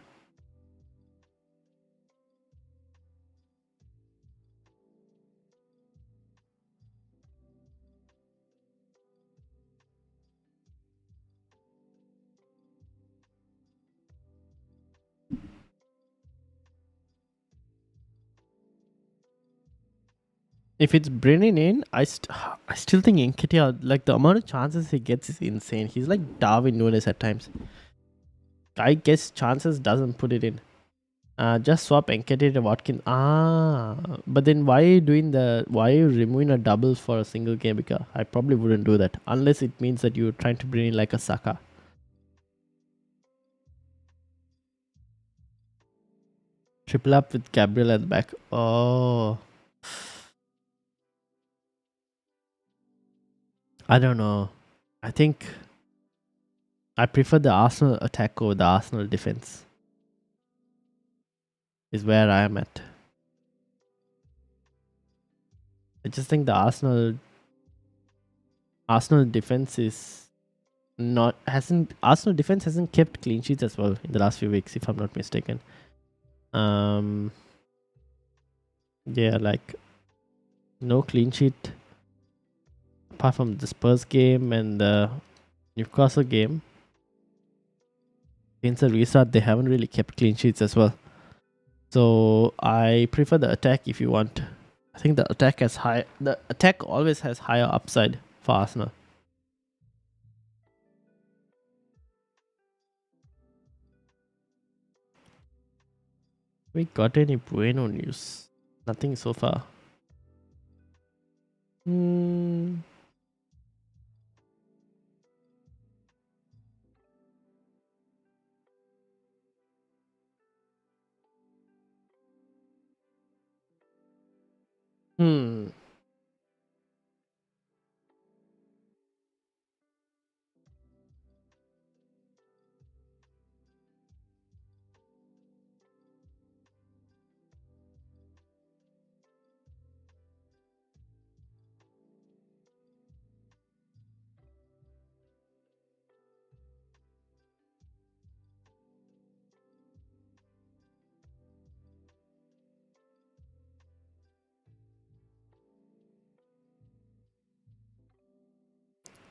If it's bringing in, I still think Nketiah, like the amount of chances he gets is insane. He's like Darwin Nunes at times. I guess chances doesn't put it in. Just swap Nketiah to Watkins. But then why are you removing a double for a single game? Because I probably wouldn't do that unless it means that you're trying to bring in like a Saka. Triple up with Gabriel at the back. Oh, I don't know. I think I prefer the Arsenal attack over the Arsenal defense. Is where I am at. I just think the Arsenal defense is not hasn't Arsenal defense hasn't kept clean sheets as well in the last few weeks, if I'm not mistaken. Yeah, like no clean sheet apart from the Spurs game and the Newcastle game. Since the restart, they haven't really kept clean sheets as well. So I prefer the attack if you want. I think the attack always has higher upside for Arsenal. We got any Bueno news? Nothing so far. Hmm.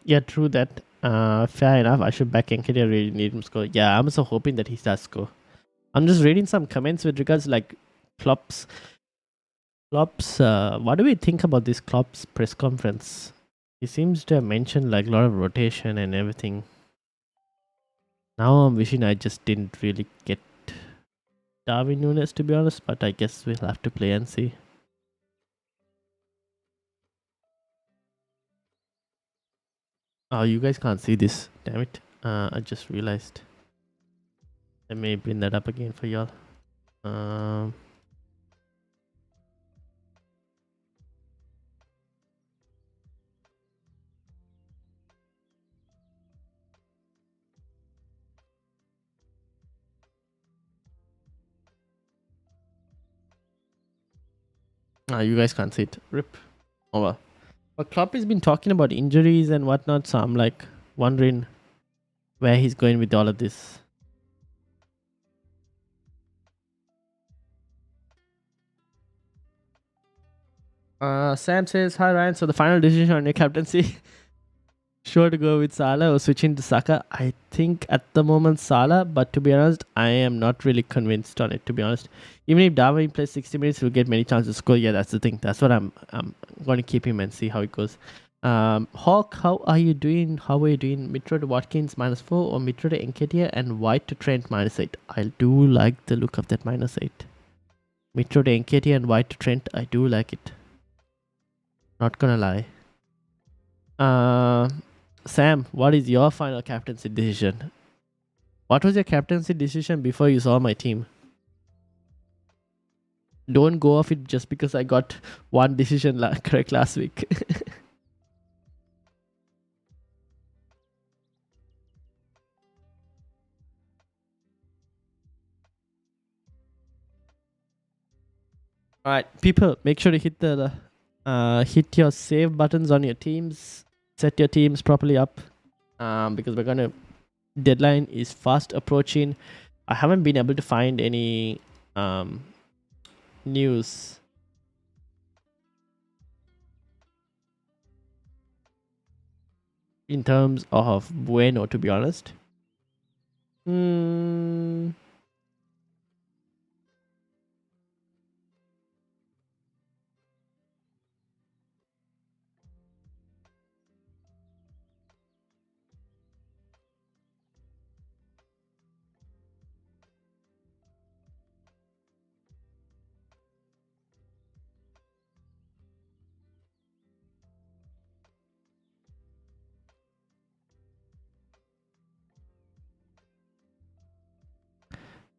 Yeah, true that. Fair enough. I should back Nketiah. Really need him score. Yeah, I'm also hoping that he does score. I'm just reading some comments with regards like Klopp's. What do we think about this Klopp's press conference? He seems to have mentioned like a lot of rotation and everything. Now I'm wishing I just didn't really get Darwin Nunes, to be honest, but I guess we'll have to play and see. Oh, you guys can't see this. Damn it. I just realized. Let me bring that up again for y'all. You guys can't see it. Rip. Oh well. But Klopp has been talking about injuries and whatnot, so I'm like wondering where he's going with all of this. Sam says, "Hi Ryan. So the final decision on your captaincy, sure to go with Salah or switching to Saka? I think at the moment Salah, but to be honest, I am not really convinced on it. To be honest, even if Darwin plays 60 minutes, he'll get many chances to score. Yeah, that's the thing. That's what I'm going to keep him and see how it goes." Hawk, how are you doing? Mitro to Watkins -4 or Mitro to Nketiah and White to Trent -8? I do like the look of that -8. Mitro to Nketiah and White to Trent, I do like it. Not gonna lie. Sam, what is your final captaincy decision? What was your captaincy decision before you saw my team? Don't go off it just because I got one decision correct last week. All right, people, make sure to hit your save buttons on your teams. Set your teams properly up, because deadline is fast approaching. I haven't been able to find any news in terms of Bueno, to be honest. Hmm.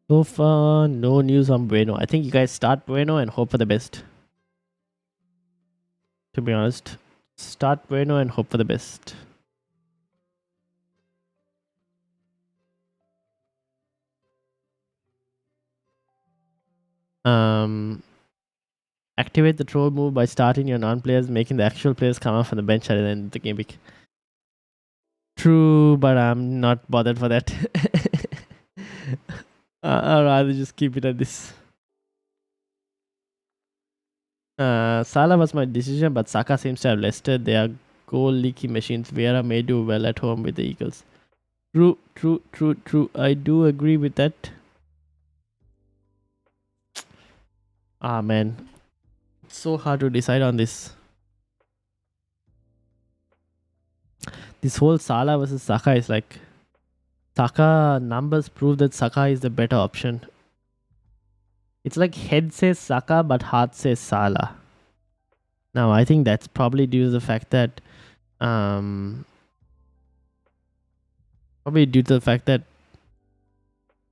So far, no news on Bueno. I think you guys start Bueno and hope for the best. To be honest, start Bueno and hope for the best. Um, Activate the troll move by starting your non-players, making the actual players come up from the bench at the end of the game week. True, but I'm not bothered for that. I'd rather just keep it at this. Salah was my decision, but Saka seems to have Leicester. They are goal leaky machines. Vieira may do well at home with the Eagles. True. I do agree with that. Ah, man. It's so hard to decide on this. This whole Salah versus Saka is like... Saka numbers prove that Saka is the better option. It's like head says Saka, but heart says Salah. Now, I think that's probably due to the fact that...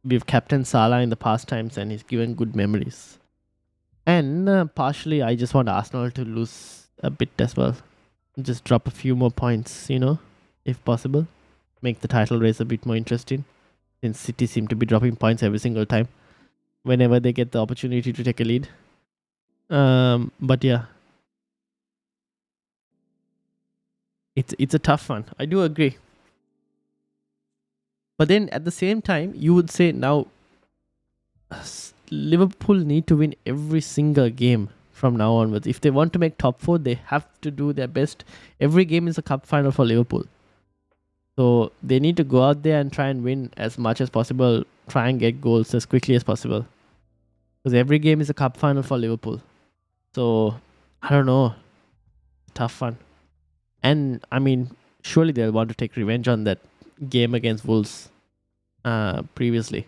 we've captained Salah in the past times and he's given good memories. And partially, I just want Arsenal to lose a bit as well. Just drop a few more points, if possible. Make the title race a bit more interesting. Since City seem to be dropping points every single time whenever they get the opportunity to take a lead. But yeah, it's a tough one. I do agree. But then at the same time, you would say now Liverpool need to win every single game from now onwards. If they want to make top 4, they have to do their best. Every game is a cup final for Liverpool. So they need to go out there and try and win as much as possible. Try and get goals as quickly as possible. Because every game is a cup final for Liverpool. So, I don't know. Tough one. And, I mean, surely they'll want to take revenge on that game against Wolves previously.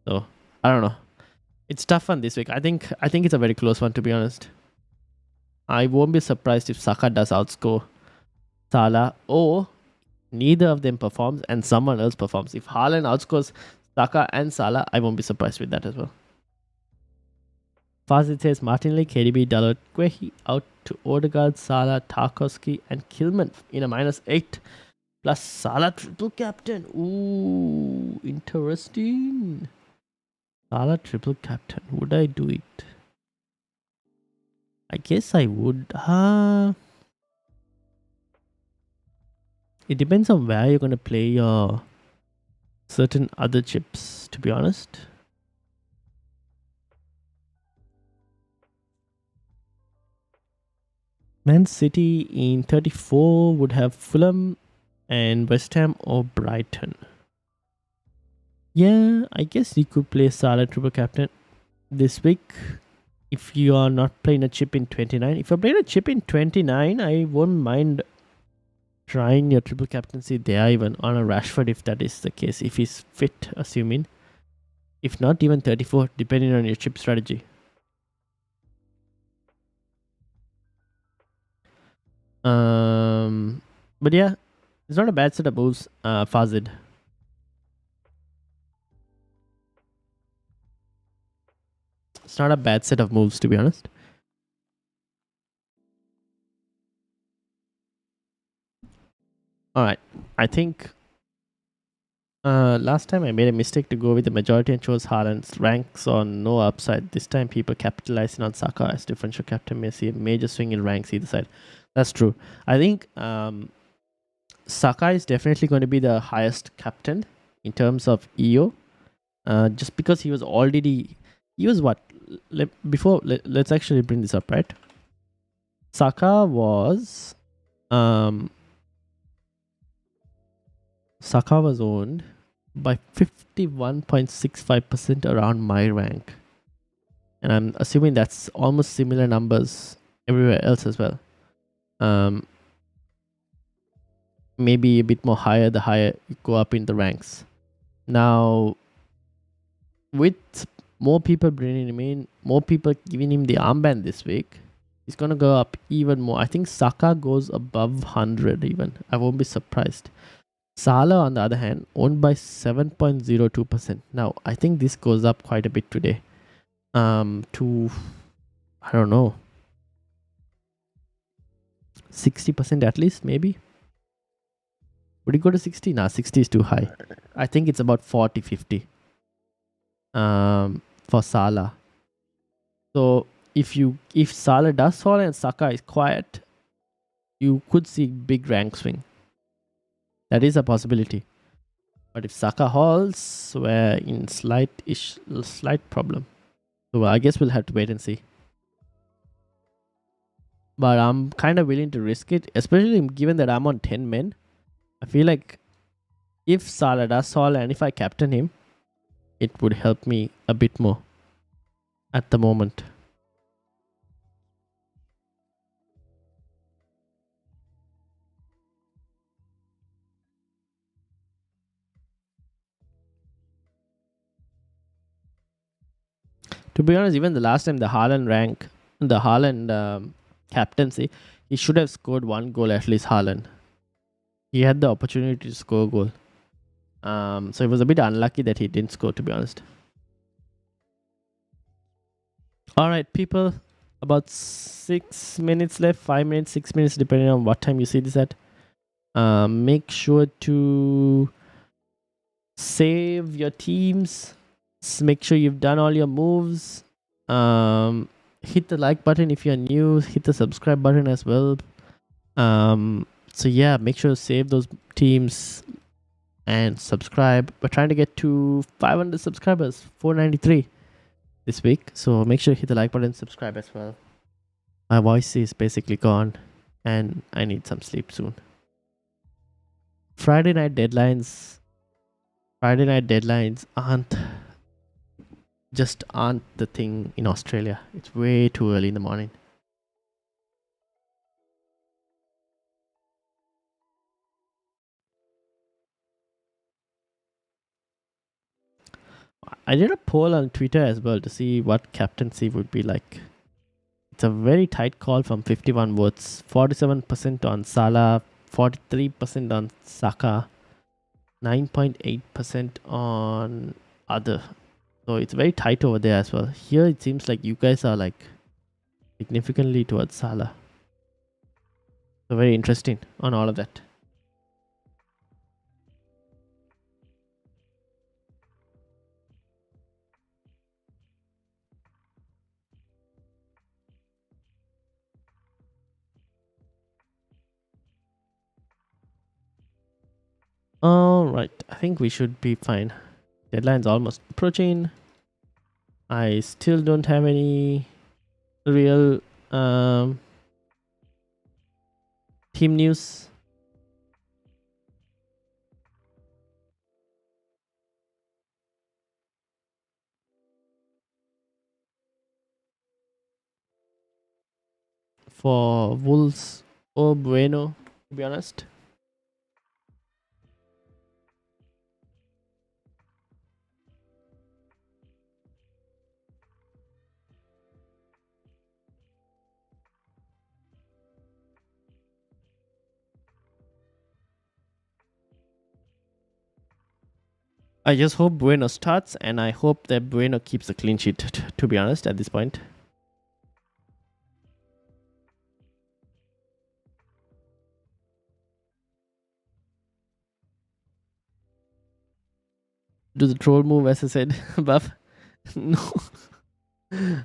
So, I don't know. It's tough one this week. I think it's a very close one, to be honest. I won't be surprised if Saka does outscore Salah, or neither of them performs and someone else performs. If Haaland outscores Saka and Salah, I won't be surprised with that as well. Fazit says Martinelli, KDB, Dalot, Guehi out to Odegaard, Salah, Tarkowski, and Kilman in a -8. Plus Salah triple captain. Ooh, interesting. Salah triple captain. Would I do it? I guess I would. It depends on where you're going to play your certain other chips, to be honest. Man City in 34 would have Fulham and West Ham or Brighton. Yeah, I guess you could play Salah triple captain this week if you are not playing a chip in 29. If you're playing a chip in 29, I won't mind trying your triple captaincy there, even on a Rashford, if that is the case. If he's fit, assuming. If not, even 34, depending on your chip strategy. But yeah, it's not a bad set of moves, Fazid. It's not a bad set of moves, to be honest. Alright, I think Last time I made a mistake to go with the majority and chose Haaland's ranks on no upside. This time people capitalizing on Saka as differential captain may see a major swing in ranks either side. That's true. I think Saka is definitely going to be the highest captain in terms of EO. Just because he was what? Let's actually bring this up, right? Saka was owned by 51.65% around my rank. And I'm assuming that's almost similar numbers everywhere else as well. Maybe a bit more higher the higher you go up in the ranks. Now, with more people bringing him in, more people giving him the armband this week, he's going to go up even more. I think Saka goes above 100 even. I won't be surprised. Salah, on the other hand, owned by 7.02%. Now, I think this goes up quite a bit today. To, I don't know, 60% at least, maybe. Would it go to 60? Nah, 60 is too high. I think it's about 40, 50 for Salah. So if Salah does fall and Saka is quiet, you could see big rank swing. That is a possibility. But if Saka halts, we're in slight problem. So I guess we'll have to wait and see. But I'm kind of willing to risk it, especially given that I'm on 10 men. I feel like if Salah does fall and if I captain him, it would help me a bit more at the moment. To be honest, even the last time the Haaland captaincy, he should have scored one goal at least. Haaland, he had the opportunity to score a goal. So it was a bit unlucky that he didn't score, to be honest. All right, people, about 6 minutes left, 5 minutes, 6 minutes, depending on what time you see this at. Make sure to save your teams. Make sure you've done all your moves. Hit the like button if you're new. Hit the subscribe button as well. So yeah, make sure to save those teams and subscribe. We're trying to get to 500 subscribers, 493 this week. So make sure to hit the like button and subscribe as well. My voice is basically gone and I need some sleep soon. Friday night deadlines aren't the thing in Australia. It's way too early in the morning. I did a poll on Twitter as well to see what captaincy would be like. It's a very tight call from 51 votes. 47% on Salah, 43% on Saka, 9.8% on other. So it's very tight over there as well. Here it seems like you guys are like significantly towards Salah. So very interesting on all of that. Alright, I think we should be fine. Deadline's almost approaching. I still don't have any real team news. For Wolves or Bueno, to be honest. I just hope Bueno starts, and I hope that Bueno keeps a clean sheet, to be honest, at this point. do the troll move as I said. Buff. No,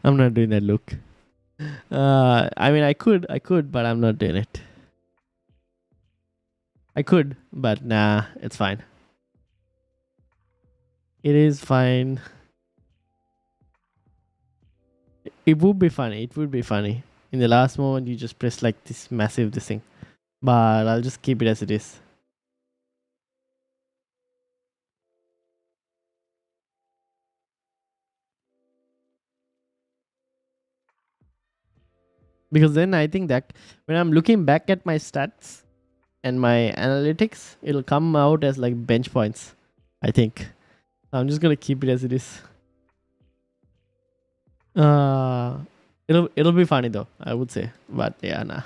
I'm not doing that. Look. I mean, I could, but I'm not doing it. I could, but nah, it's fine. It is fine. It would be funny. It would be funny. In the last moment, you just press like this massive this thing. But I'll just keep it as it is. Because then I think that when I'm looking back at my stats and my analytics, it'll come out as like bench points, I think. I'm just gonna keep it as it is. It'll be funny though, I would say. But yeah, nah.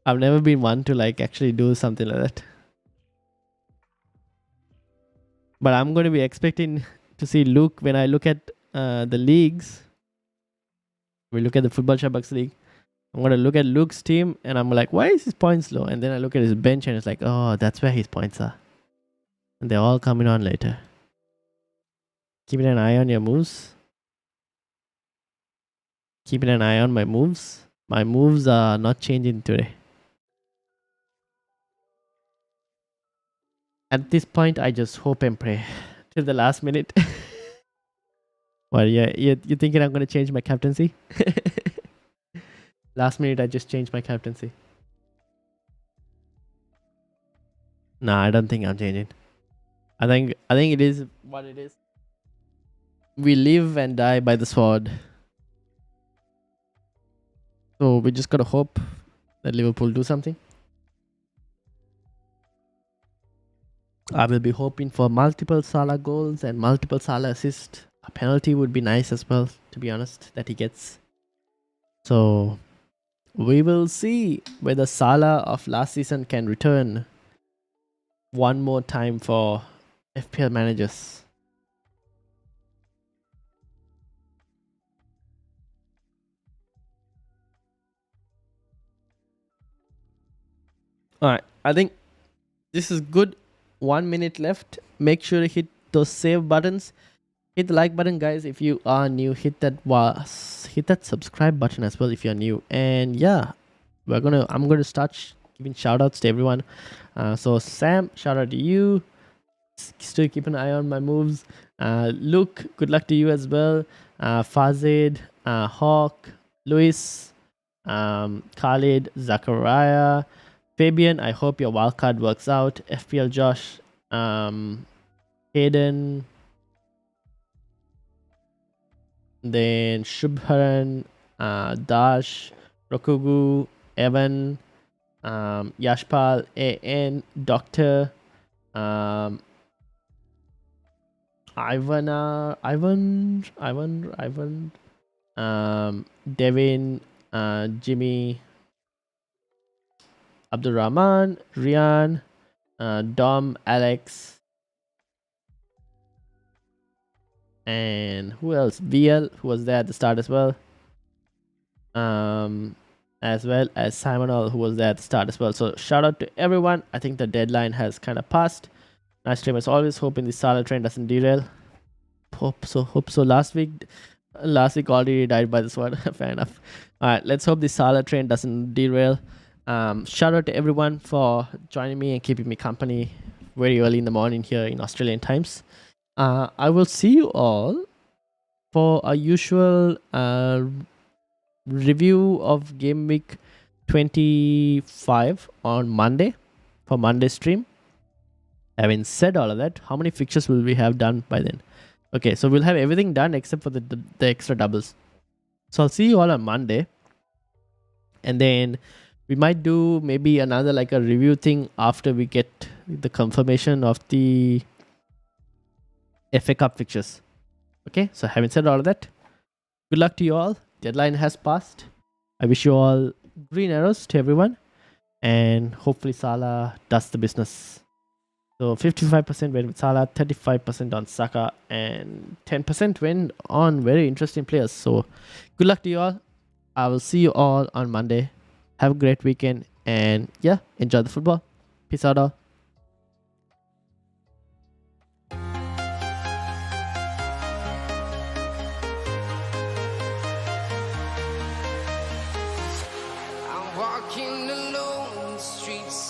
I've never been one to like actually do something like that. But I'm gonna be expecting to see Luke when I look at the leagues. We look at the Football Chatbox League. I'm gonna look at Luke's team and I'm like, why is his points low? And then I look at his bench and it's like, oh, that's where his points are. And they're all coming on later. Keeping an eye on your moves. Keeping an eye on my moves. My moves are not changing today. At this point, I just hope and pray till the last minute. Well, yeah, you thinking I'm gonna change my captaincy? Last minute, I just changed my captaincy. Nah, I don't think I'm changing. I think it is what it is. We live and die by the sword. So we just gotta hope that Liverpool do something. I will be hoping for multiple Salah goals and multiple Salah assists. A penalty would be nice as well, to be honest, that he gets. So we will see whether Salah of last season can return one more time for FPL managers. Alright, I think this is good. 1 minute left. Make sure to hit those save buttons. Hit the like button, guys. If you are new, hit that subscribe button as well if you're new. And yeah, I'm gonna start giving shout outs to everyone. So Sam, shout out to you. Still keep an eye on my moves. Luke, good luck to you as well. Fazid, Hawk, Luis, Khalid, Zachariah, Fabian, I hope your wildcard works out. FPL Josh, Hayden, then Shubharan, Dash, Rokugu, Evan, Yashpal, AN, Doctor, Ivan, Devin, Jimmy, Abdul Rahman, Rian, Dom, Alex, and who else? VL, who was there at the start as well. As well as Simon, who was there at the start as well. So shout out to everyone. I think the deadline has kind of passed. Nice stream as always. Hoping the Salah train doesn't derail. Hope so. Last week already died by this one. Fair enough. All right, let's hope the Salah train doesn't derail. Shout out to everyone for joining me and keeping me company very early in the morning here in Australian times. I will see you all for a usual review of Gameweek 25 on Monday for Monday stream. Having said all of that, how many fixtures will we have done by then? Okay, so we'll have everything done except for the extra doubles. So I'll see you all on Monday. And then we might do maybe another like a review thing after we get the confirmation of the FA Cup fixtures. Okay, so having said all of that, good luck to you all. Deadline has passed. I wish you all green arrows to everyone. And hopefully Salah does the business. So 55% went with Salah, 35% on Saka, and 10% went on very interesting players. So good luck to you all. I will see you all on Monday. Have a great weekend. And yeah, enjoy the football. Peace out all. walking alone the streets